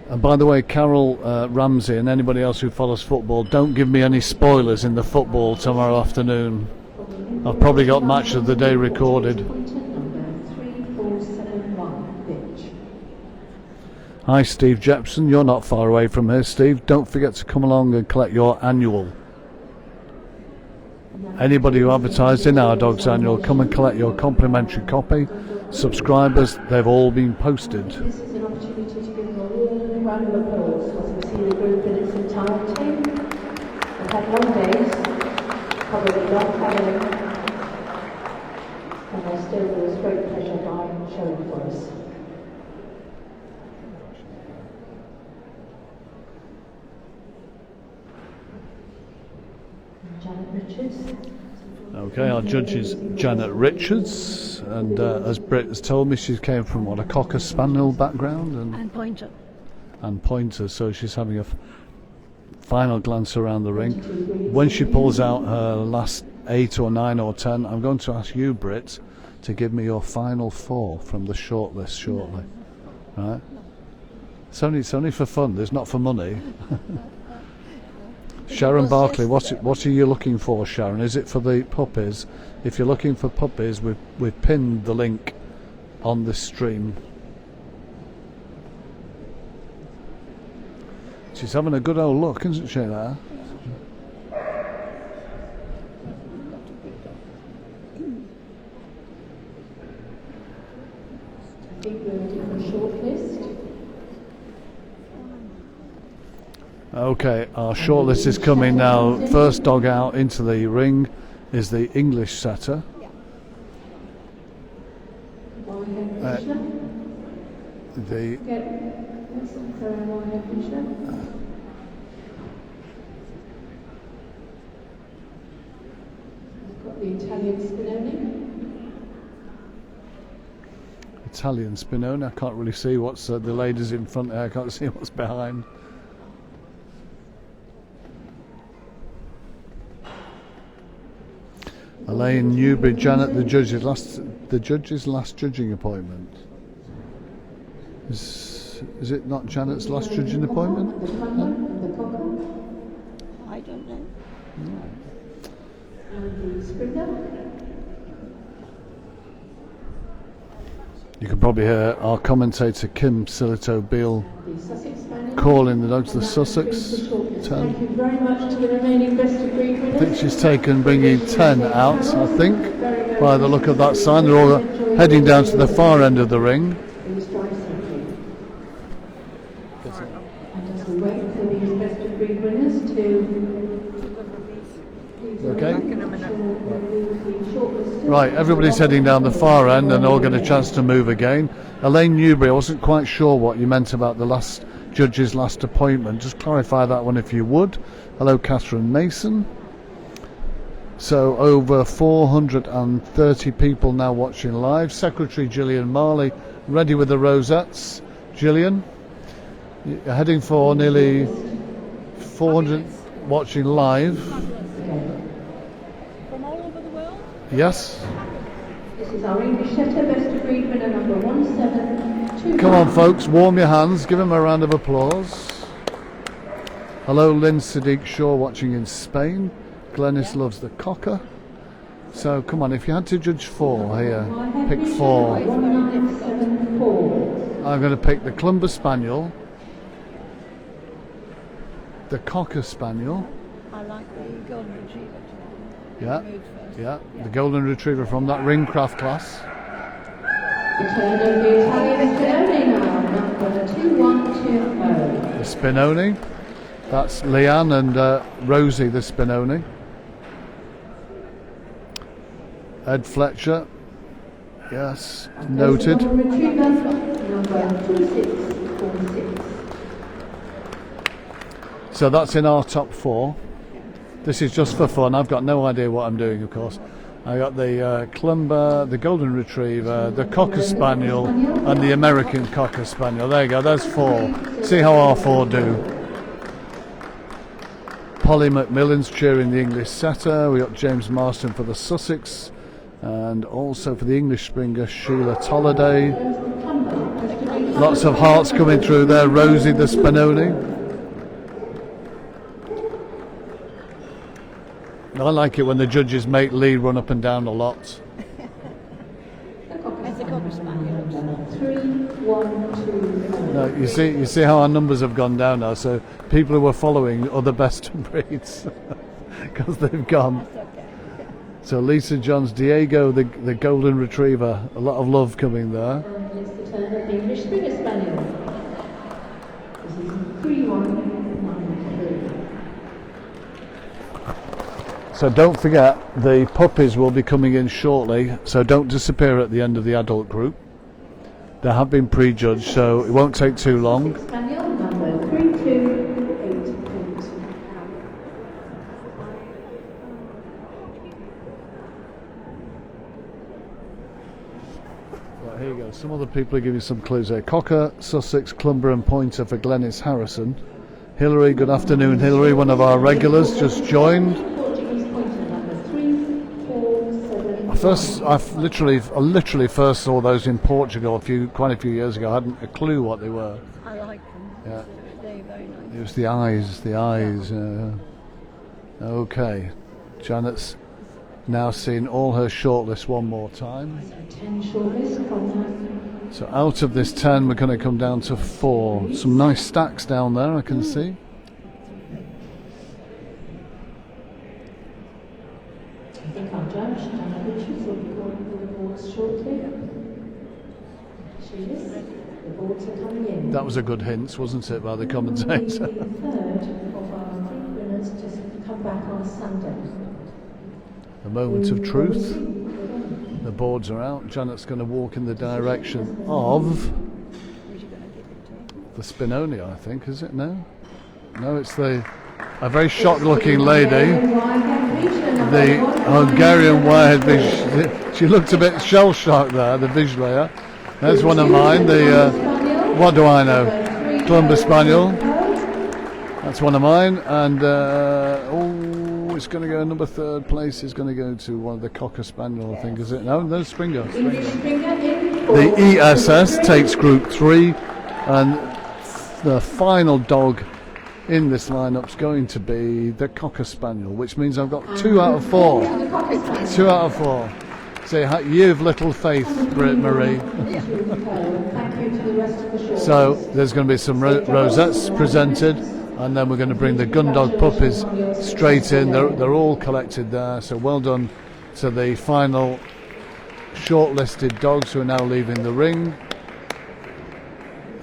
And by the way, Carol Ramsey and anybody else who follows football, don't give me any spoilers in the football tomorrow afternoon. I've probably got match of the day recorded. Hi, Steve Jepson. You're not far away from here, Steve. Don't forget to come along and collect your annual. Anybody who advertised in our Dogs Annual, come and collect your complimentary copy. Subscribers, they've all been posted. This is an opportunity to give them a warm round of applause as we see the group in its entirety. They've had long days, probably not having, and they still do us great pleasure by showing for us. Janet Richards. Okay, our judge is Janet Richards, and as Britt has told me, she came from what, a Cocker Spaniel background And pointer. and pointer, so she's having a final glance around the ring. When she pulls out her last 8 or 9 or 10, I'm going to ask you, Britt, to give me your final 4 from the shortlist shortly. Right? It's only for fun. There's not for money. Sharon Barkley, what are you looking for, Sharon? Is it for the puppies? If you're looking for puppies, we've pinned the link on this stream. She's having a good old look, isn't she, there? I think we're ready for a short list. Okay, our shortlist is coming now. First dog out into the ring is the English setter. The Italian Spinoni. Italian Spinoni. I can't really see what's the ladies in front there. I can't see what's behind. Elaine Newbury, Janet, the judge's last judging appointment. Is it not Janet's last judging appointment? I don't know. And the Springer. You can probably hear our commentator Kim Silito-Beale The Sussex Spaniel. calling the dogs, the Sussex 10. Thank you very much to the remaining best of breed winners. I think she's bringing 10 out, I think, by the look of that sign. They're all heading down to the far end of the ring. Please drive safely. And as we wait for these best of breed winners to... Okay. Right, everybody's heading down the far end and all get a chance to move again. Elaine Newbury, I wasn't quite sure what you meant about the judge's last appointment. Just clarify that one if you would. Hello, Catherine Mason. So over 430 people now watching live. Secretary Gillian Marley ready with the rosettes. Gillian, you're heading for nearly 400 watching live. From all over the world? Yes. This is our English setter, best of breed winner number 1725. Come on, folks, warm your hands. Give him a round of applause. Hello, Lynn Sadiq Shaw watching in Spain. Glennis loves the cocker. So, come on, if you had to judge 4 here, pick 4. 1974. I'm going to pick the Clumber Spaniel, the Cocker Spaniel, I like the golden retriever. yeah, the Golden Retriever from that Ringcraft class. Return of the Italian Spinoni now, number 2120. The Spinoni, that's Leanne and Rosie the Spinoni. Ed Fletcher, yes, noted. Golden Retriever, number 2646. So that's in our top 4. This is just for fun. I've got no idea what I'm doing, of course. I got the Clumber, the Golden Retriever, the Cocker Spaniel, and the American Cocker Spaniel. There you go, there's 4. See how our 4 do. Polly McMillan's cheering the English setter. We got James Marston for the Sussex, and also for the English Springer, Sheila Tolliday. Lots of hearts coming through there. Rosie the Spinoni. I like it when the judges make Lee run up and down a lot. As a cocker spaniel. 3120. No, you see how our numbers have gone down now. So people who are following other best breeds because they've gone. So Lisa Johns, Diego, the Golden Retriever, a lot of love coming there. And it's the turn of the English Springer Spaniel. This is 3193. So don't forget, the puppies will be coming in shortly, so don't disappear at the end of the adult group. They have been prejudged, so it won't take too long. Spaniel number 3288. Right, here you go. Some other people are giving some clues here. Cocker, Sussex, Clumber and Pointer for Glenys Harrison. Hilary, good afternoon Hilary, one of our regulars, just joined. Portuguese pointer number 347. I literally first saw those in Portugal quite a few years ago. I hadn't a clue what they were. I like them. Yeah. They're very nice. It was the eyes. Okay. Janet's now seen all her shortlist one more time. 10 shortlist from that. So out of this 10, we're going to come down to 4. Some nice stacks down there, I can see. I think our judge, Dana Richards, will be calling for the boards shortly. She is. The boards are coming in. That was a good hint, wasn't it, by the commentator? The third of our winners just come back on Sunday. A moment of truth. The boards are out. Janet's going to walk in the direction of the Spinoni, I think, is it? No, it's a very shocked-looking lady, the Hungarian wirehead. She looked a bit shell-shocked there, the Vizsla. There's one of mine. The what do I know? Clumber Spaniel. That's one of mine, and it's going to go number 3rd place. Is going to go to one of the Cocker Spaniel, I think, is it? No, there's Springer. The ESS takes Group 3, and the final dog in this lineup's going to be the Cocker Spaniel, which means I've got 2 out of 4. 2 out of 4. So you have little faith, Britt Marie. So there's going to be some rosettes presented, and then we're going to bring the Gundog puppies straight in. They're all collected there, so well done to the final shortlisted dogs who are now leaving the ring.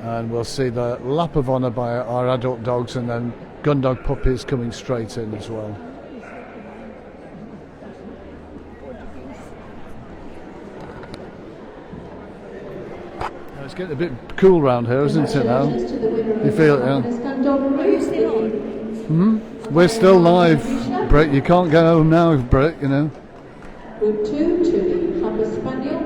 And we'll see the lap of honour by our adult dogs, and then Gundog puppies coming straight in as well. It's getting a bit cool round here, isn't it now? You feel it, yeah? We're still live, Britt. You can't go home now, Britt, you know. Group 2 to the Clumber Spaniel.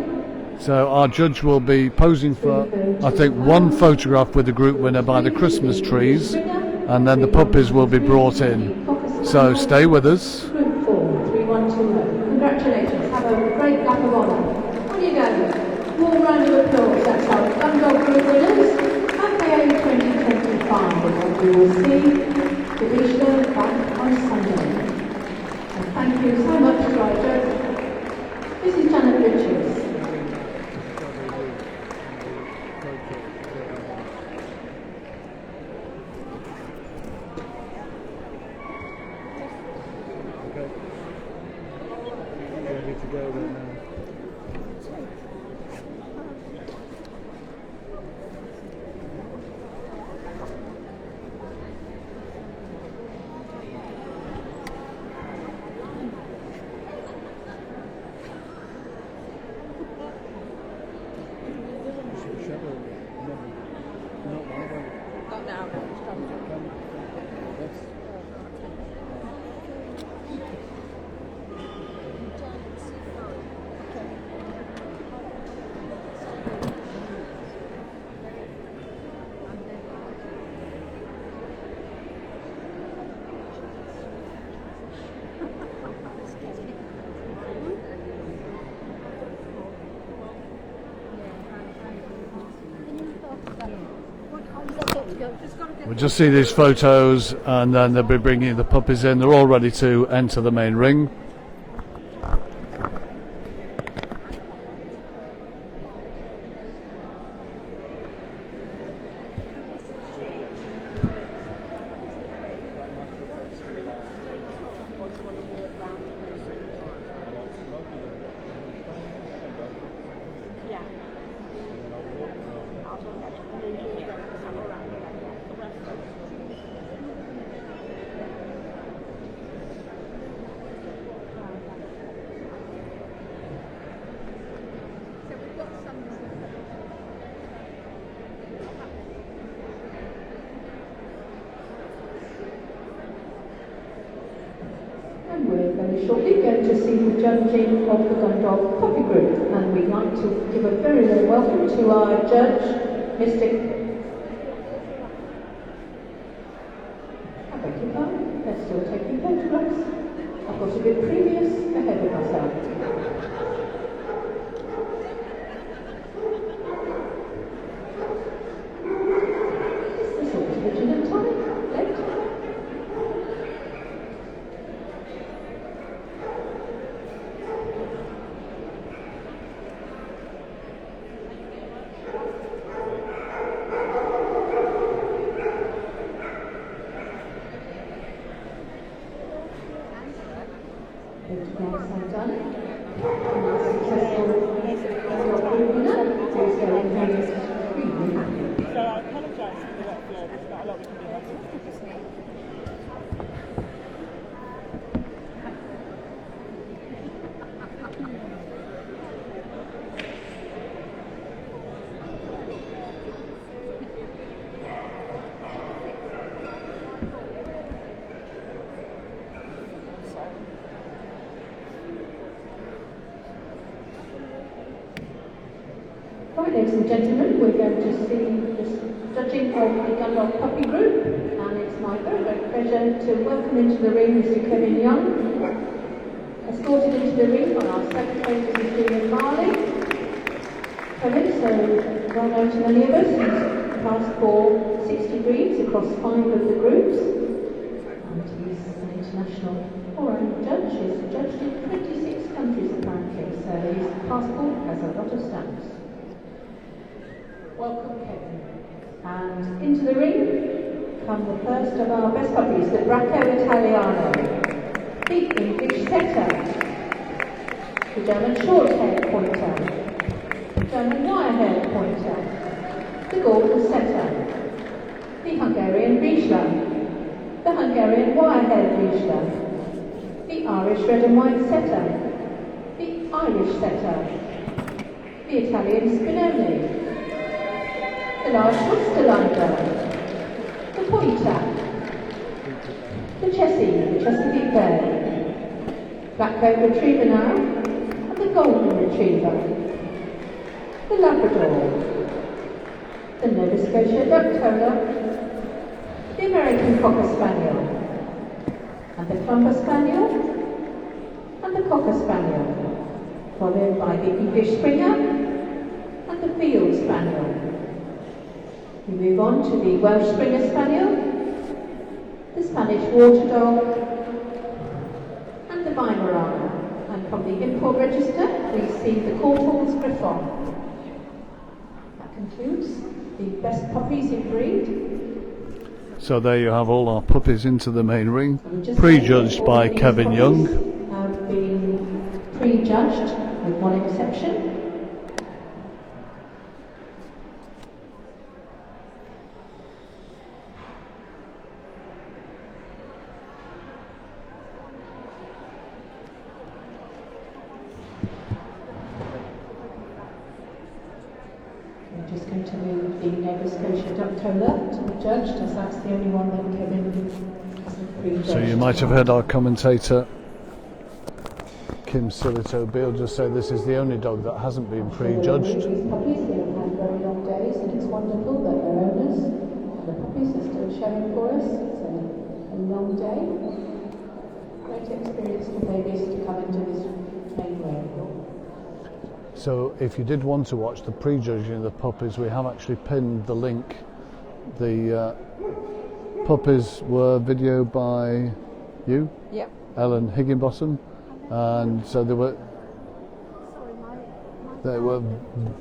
So our judge will be posing for, I think, one photograph with the group winner by the Christmas trees, and then the puppies will be brought in. So stay with us. Group 4, 3120. Congratulations. Have a great lap of honour. On you go. Warm round of applause. That's our Gundog Group winners. LKA 2025. And we will see the Vizsla back on Sunday. And thank you so much to our judge. This is Janet Richards. Ready to go then now. Not now. We'll just see these photos, and then they'll be bringing the puppies in. They're all ready to enter the main ring. very shortly going to see the judging of the Gundog Group, and we'd like to give a very warm welcome to our judge, Mr. I beg your pardon, they're still taking photographs. I've got a bit previous ahead of myself. Is this all vigilant time? Late? Photographs are done. And our successful Gundog Group winner is going home extremely happy. So I apologise for the wet floor, there's not a lot we can do about it. Right, ladies and gentlemen, we're going to see the judging of the Gundog Group, and it's my very great pleasure to welcome into the ring Mr. Kevin Young, escorted into the ring by our secretary, Mrs. Julian Marley. Kevin, so well known to many of us, he's passed for 60 breeds across 5 of the groups, and he's an international foreign judge. He's judged in 26 countries apparently, so his passport has a lot of stamps. Welcome, Kevin. And into the ring come the first of our best puppies, the Bracco Italiano, the English Setter, the German Short-haired Pointer, the German Wire-haired Pointer, the Golden Setter, the Hungarian Riesler, the Hungarian Wire-haired Riesler, the Irish Red and White Setter, the Irish Setter, the Italian Spinoni, the large Wusterlander, the Pointer, the Chessie, the Chesapeake Bay, Black Coat Retriever now, and the Golden Retriever, the Labrador, the Nova Scotia Ducktola, the American Cocker Spaniel, and the Clumber Spaniel, and the Cocker Spaniel, followed by the English Springer and the Field Spaniel. We move on to the Welsh Springer Spaniel, the Spanish Water Dog, and the Weimaraner. And from the import register, we see the Corporal's Griffon. That concludes the best puppies in breed. So there you have all our puppies into the main ring, prejudged by Kevin Young. Have been prejudged with one exception. We're just going to move the Nova Scotia Ducktola to be judged, as that's the only one that Kevin hasn't prejudged. So you might have heard our commentator Kim Silito-Beale just say this is the only dog that hasn't been prejudged. These puppies, they have had very long days, and it's wonderful that their owners and the puppies are still showing for us. It's a long day. Great experience for babies to come into this main ring. So if you did want to watch the prejudging of the puppies, we have actually pinned the link. The puppies were videoed by you, Yep. Ellen Higginbotham, and so they were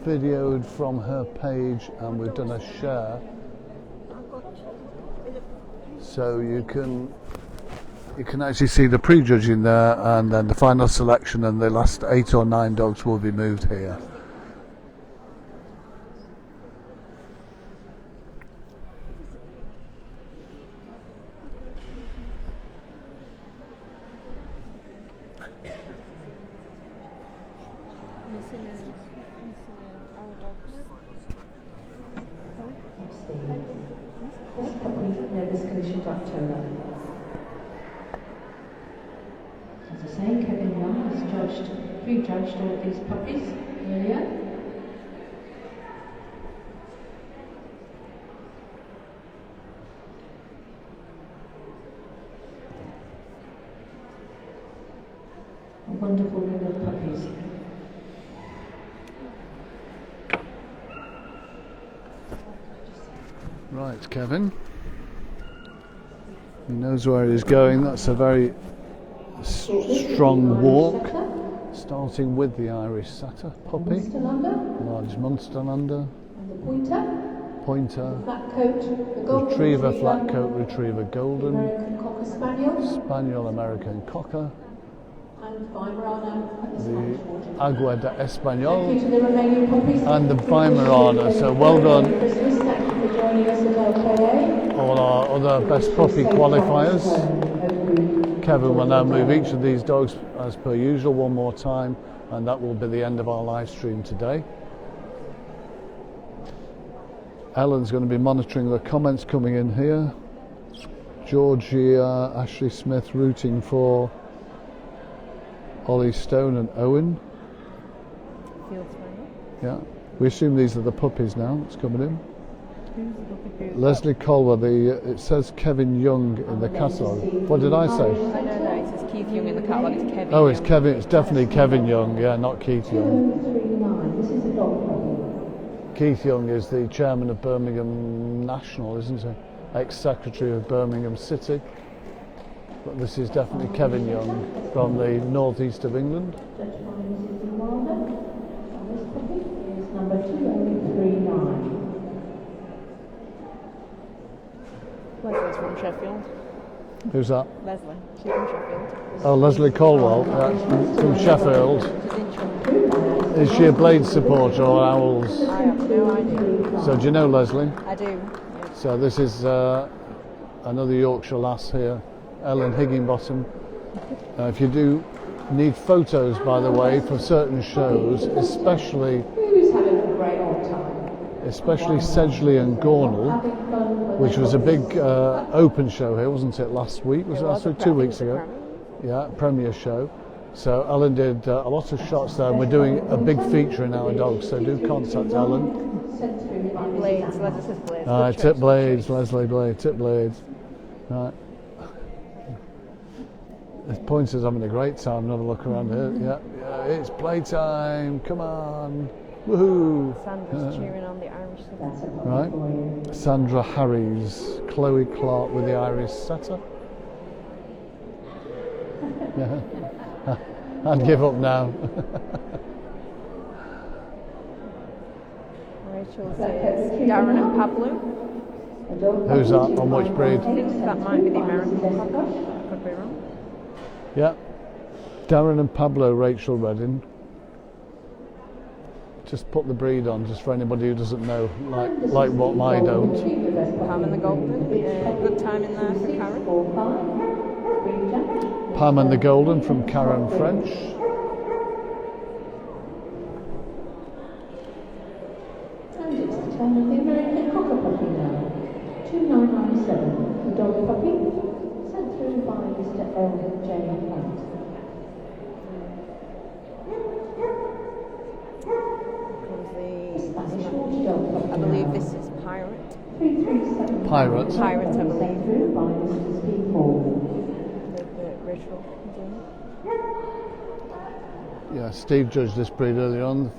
videoed from her page, and we've done a share, so you can actually see the prejudging there, and then the final selection, and the last 8 or 9 dogs will be moved here. This puppy, Nova Scotia Ducktola. As I say, Kevin Young has prejudged all of these puppies earlier. A wonderful ring of puppies. Right, Kevin. He knows where he's going. That's a very strong walk. Starting with the Irish Setter puppy. Large Munsterlander. And the Pointer. flat coat, the golden Retriever, flat coat, Retriever Golden. American Cocker Spaniel. Spaniel, American Cocker. And Weimaraner. The Agua de Thank you Espanol. to the Romanian puppies. And the Weimaraner. So well done, Christmas. Thank you for joining us at LKA. all our other best puppy qualifiers. Kevin will now move each of these dogs as per usual one more time, and that will be the end of our live stream today. Ellen's going to be monitoring the comments coming in here. Georgia, Ashley Smith rooting for Ollie Stone and Owen. Yeah, we assume these are the puppies now. It's coming in. Leslie Colwer, it says Kevin Young in the catalog. What did I say? I know that it says Keith Young in the catalogue. It's Kevin. Oh, it's Young. Kevin. It's definitely Kevin Young. Yeah, not Keith Young. 239. This is a dog puppy. Keith Young is the chairman of Birmingham National, isn't he? Ex-secretary of Birmingham City. But this is definitely Kevin Young from the northeast of England. Judged by Mrs. Wilder. And this puppy is number 2039. Leslie's from Sheffield. Who's that? Leslie. She's from Sheffield. Oh, Leslie Colwell, from Sheffield. She's in Sheffield. Is she a Blades supporter or Owls? I have no idea. So do you know Leslie? I do. Yeah. So this is another Yorkshire lass here, Ellen Higginbottom. If you do need photos, by the way, for certain shows, especially Who's having a great old time? Sedgley and Gornal, which was a big open show here, wasn't it, last week? Was it last week? 2 weeks ago. Yeah, premiere show. So Ellen did a lot of shots there, and we're doing a big feature in our dogs, so do contact Ellen. Blades. Leslie says Blades. Tip Blades, Leslie Blade, Tip Blades. Right. The Pointer's having a great time. Have a look around here. Yeah, it's playtime. Come on. Woohoo. Sandra's cheering on the Irish. Right. Sandra Harries, Chloe Clark with the Irish Setter. Yeah. I'd give up now. Rachel says Darren and Pablo. Who's that? On which breed? I think that might be the American Cocker. I could be wrong. Yeah. Darren and Pablo, Rachel Redding. Just put the breed on, just for anybody who doesn't know, like what I don't. Pam and the Golden. Good time in there for Karen. Pam and the Golden from Karen French. And it's the turn of the American Cocker puppy now. 2997. The dog puppy. Sent through by Mr. L.J. Hunt. I believe this is Pirate. 337. Pirate. Pirate, I believe. Sent through by Mr. Steve Hall. The ritual. Yeah, Steve judged this breed earlier on.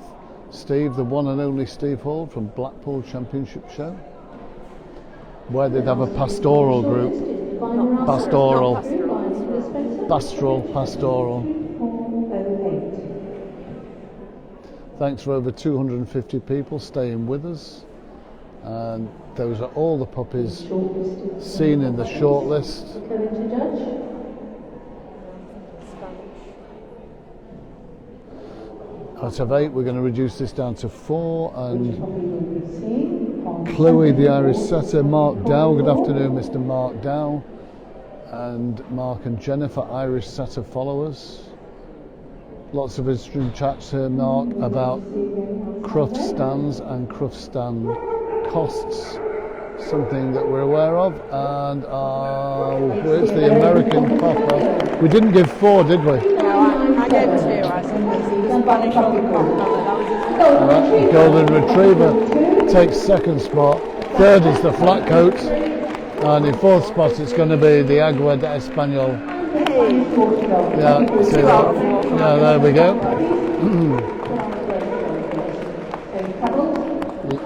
Steve, the one and only Steve Hall from Blackpool Championship Show, where they'd have a pastoral group. Pastoral. Pastoral. Thanks for over 250 people staying with us. And those are all the puppies seen in the shortlist. Out of 8, we're going to reduce this down to 4. And Chloe, the Irish Setter, Mark Dow. Good afternoon, Mr. Mark Dow. And Mark and Jennifer, Irish Setter followers. Lots of interesting chats here, Mark, about cruft stands and cruft stand costs. something that we're aware of, and where's the American Papa? We didn't give 4, did we? No, I gave 2. I said the Spanish Cocker. Right, Golden Retriever takes 2nd spot. 3rd is the Flat Coat, and in 4th spot it's going to be the Agua de Espanol. Yeah, see that? Yeah, there we go.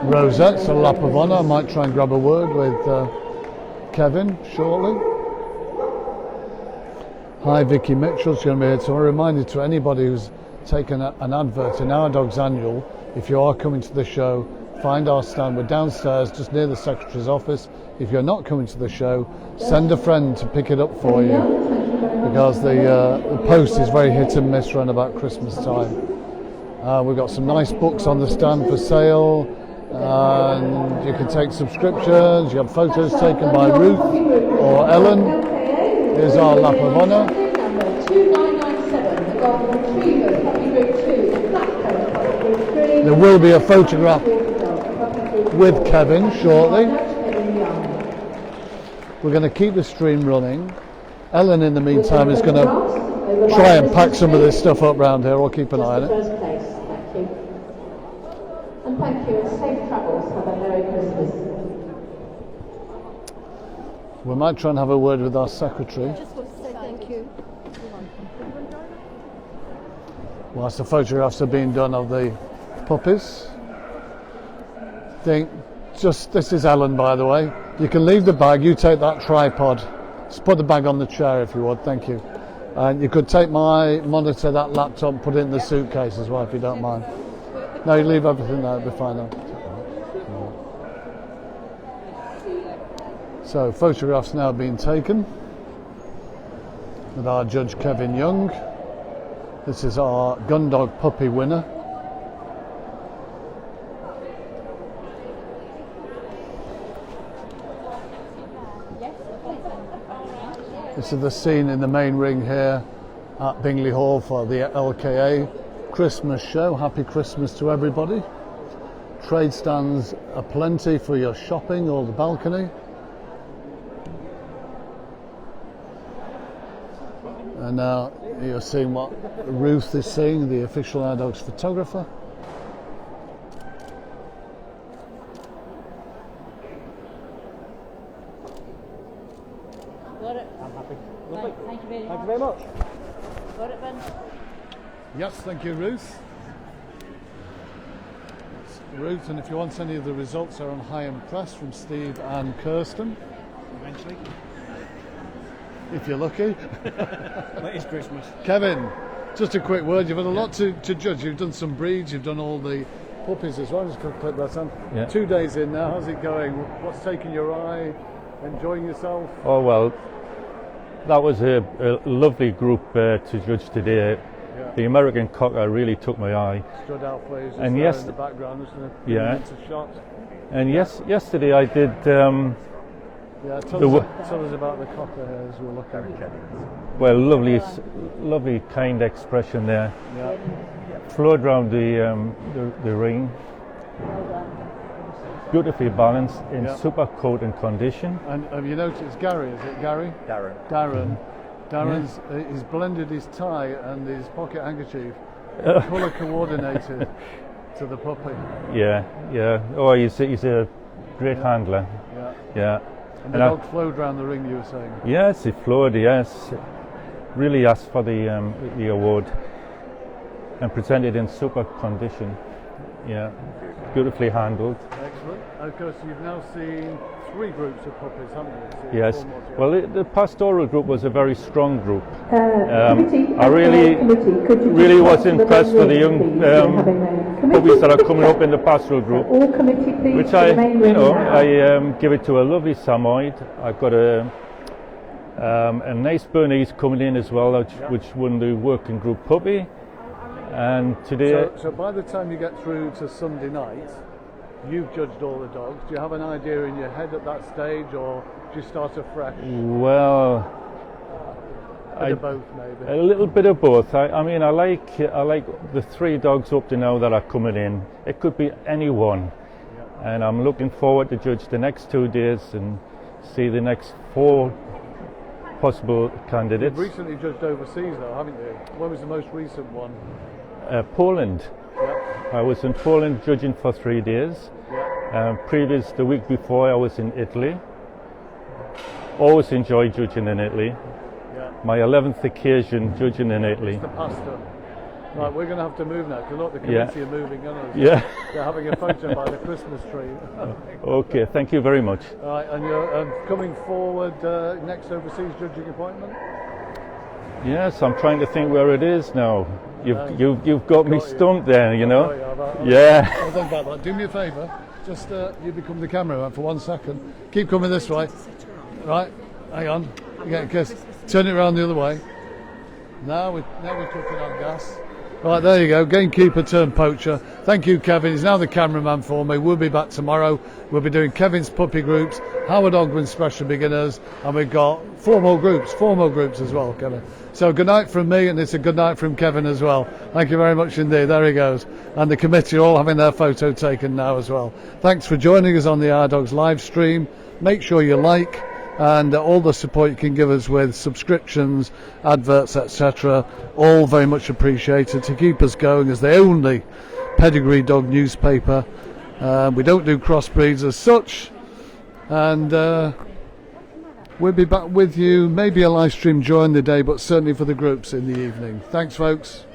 Rosette's a lap of honour. I might try and grab a word with Kevin shortly. Hi, Vicky Mitchell's going to be here. So a reminder to anybody who's taken an advert in Our Dogs Annual, if you are coming to the show, find our stand. We're downstairs just near the Secretary's office. If you're not coming to the show, send a friend to pick it up for you, because the post is very hit and miss around about Christmas time. We've got some nice books on the stand for sale, and you can take subscriptions. You have photos taken by Ruth or Ellen. Here's our lap of honour. Number 2997, the Golden Retriever, Puppy Group 2, the Black Coat, Puppy Group 3. There will be a photograph with Kevin shortly. We're going to keep the stream running. Ellen, in the meantime, is going to try and pack some of this stuff up round here. I'll keep an eye on it. First place, thank you. And thank you, and safe travels. Have a Merry Christmas. We might try and have a word with our secretary. Just want to say thank you. Whilst the photographs are being done of the puppies. This is Ellen, by the way. You can leave the bag, you take that tripod. Just put the bag on the chair if you would, thank you. And you could take my monitor, that laptop, put it in the suitcase as well if you don't mind. No, you leave everything there, it'll be fine now. So, photographs now being taken with our judge Kevin Young. This is our Gundog puppy winner. This is the scene in the main ring here at Bingley Hall for the LKA Christmas show. Happy Christmas to everybody. Trade stands aplenty for your shopping or the balcony. And now you're seeing what Ruth is seeing, the official Our Dogs photographer. Got it. I'm happy. Lovely. Thank you very Thank much. you very much. Got it, Ben. Yes, thank you, Ruth. Ruth, and if you want any of the results, are on High and Press from Steve and Kirsten. Eventually. If you're lucky. Latest Christmas. Kevin, just a quick word. You've had a lot to judge. You've done some breeds, you've done all the puppies as well. I'm just going to click that on. Yeah. 2 days in now, how's it going? What's taken your eye? Enjoying yourself? Oh well, that was a lovely group to judge today. Yeah. The American Cocker really took my eye. Stood out for you, just And there yes- in the background, isn't it? Yeah. It's a shot. And yesterday I did. Yeah, The tell us about the cocker here as we're looking. Well, lovely kind expression there. Yeah. Flowed around the ring. Beautifully balanced in Yeah. super coat and condition. And have you noticed Gary? Is it Gary? Darren. Darren's he's blended his tie and his pocket handkerchief, colour coordinated to the puppy. Yeah. Oh, he's a great handler. Yeah. Yeah. And the And I- dog flowed round the ring, you were saying. Yes, it flowed. Yes, really asked for the award and presented in super condition. Yeah, beautifully handled. Excellent. Of course, you've now seen 3 groups of puppies, haven't you? So Yes. 4 more to go. Well, the pastoral group was a very strong group. I really was impressed with the young puppies that are coming up in the pastoral group, which I give it to a lovely Samoyed. I've got a nice Bernese coming in as well, which won the working group puppy. And today, So by the time you get through to Sunday night, you've judged all the dogs. Do you have an idea in your head at that stage, or do you start afresh? well, Bit of both, maybe. a little bit of both. I mean, I like the 3 dogs up to now that are coming in. It could be anyone. and I'm looking forward to judge the next 2 days and see the next 4 possible candidates. You've recently judged overseas though, haven't you? When was the most recent one? Poland. Yeah. I was in Poland judging for 3 days. Yeah. The week before I was in Italy. Always enjoy judging in Italy. Yeah. My 11th occasion judging in Italy. It's the pasta. Right, we're going to have to move now because look, the committee are moving on us. Yeah. They're having a photo by the Christmas tree. Okay, thank you very much. All right, and you're coming forward next overseas judging appointment? Yes, I'm trying to think where it is now. You've got me got you. stumped there, you know. Yeah. Yeah. I'll think about that. Do me a favour. Just you become the cameraman for 1 second. Keep coming this way. Right. Hang on. You get a kiss. Turn it around the other way. Now we're cooking on gas. Right, there you go. Gamekeeper turned poacher. Thank you, Kevin. He's now the cameraman for me. We'll be back tomorrow. We'll be doing Kevin's puppy groups, Howard Ogden's special beginners, and we've got 4 more groups as well, Kevin. So good night from me, and it's a good night from Kevin as well. Thank you very much indeed. There he goes. And the committee are all having their photo taken now as well. Thanks for joining us on the iDogs live stream. Make sure you like, and all the support you can give us with subscriptions, adverts, etc. all very much appreciated to keep us going as the only pedigree dog newspaper. We don't do crossbreeds as such, and we'll be back with you, maybe a live stream during the day, but certainly for the groups in the evening. Thanks, folks.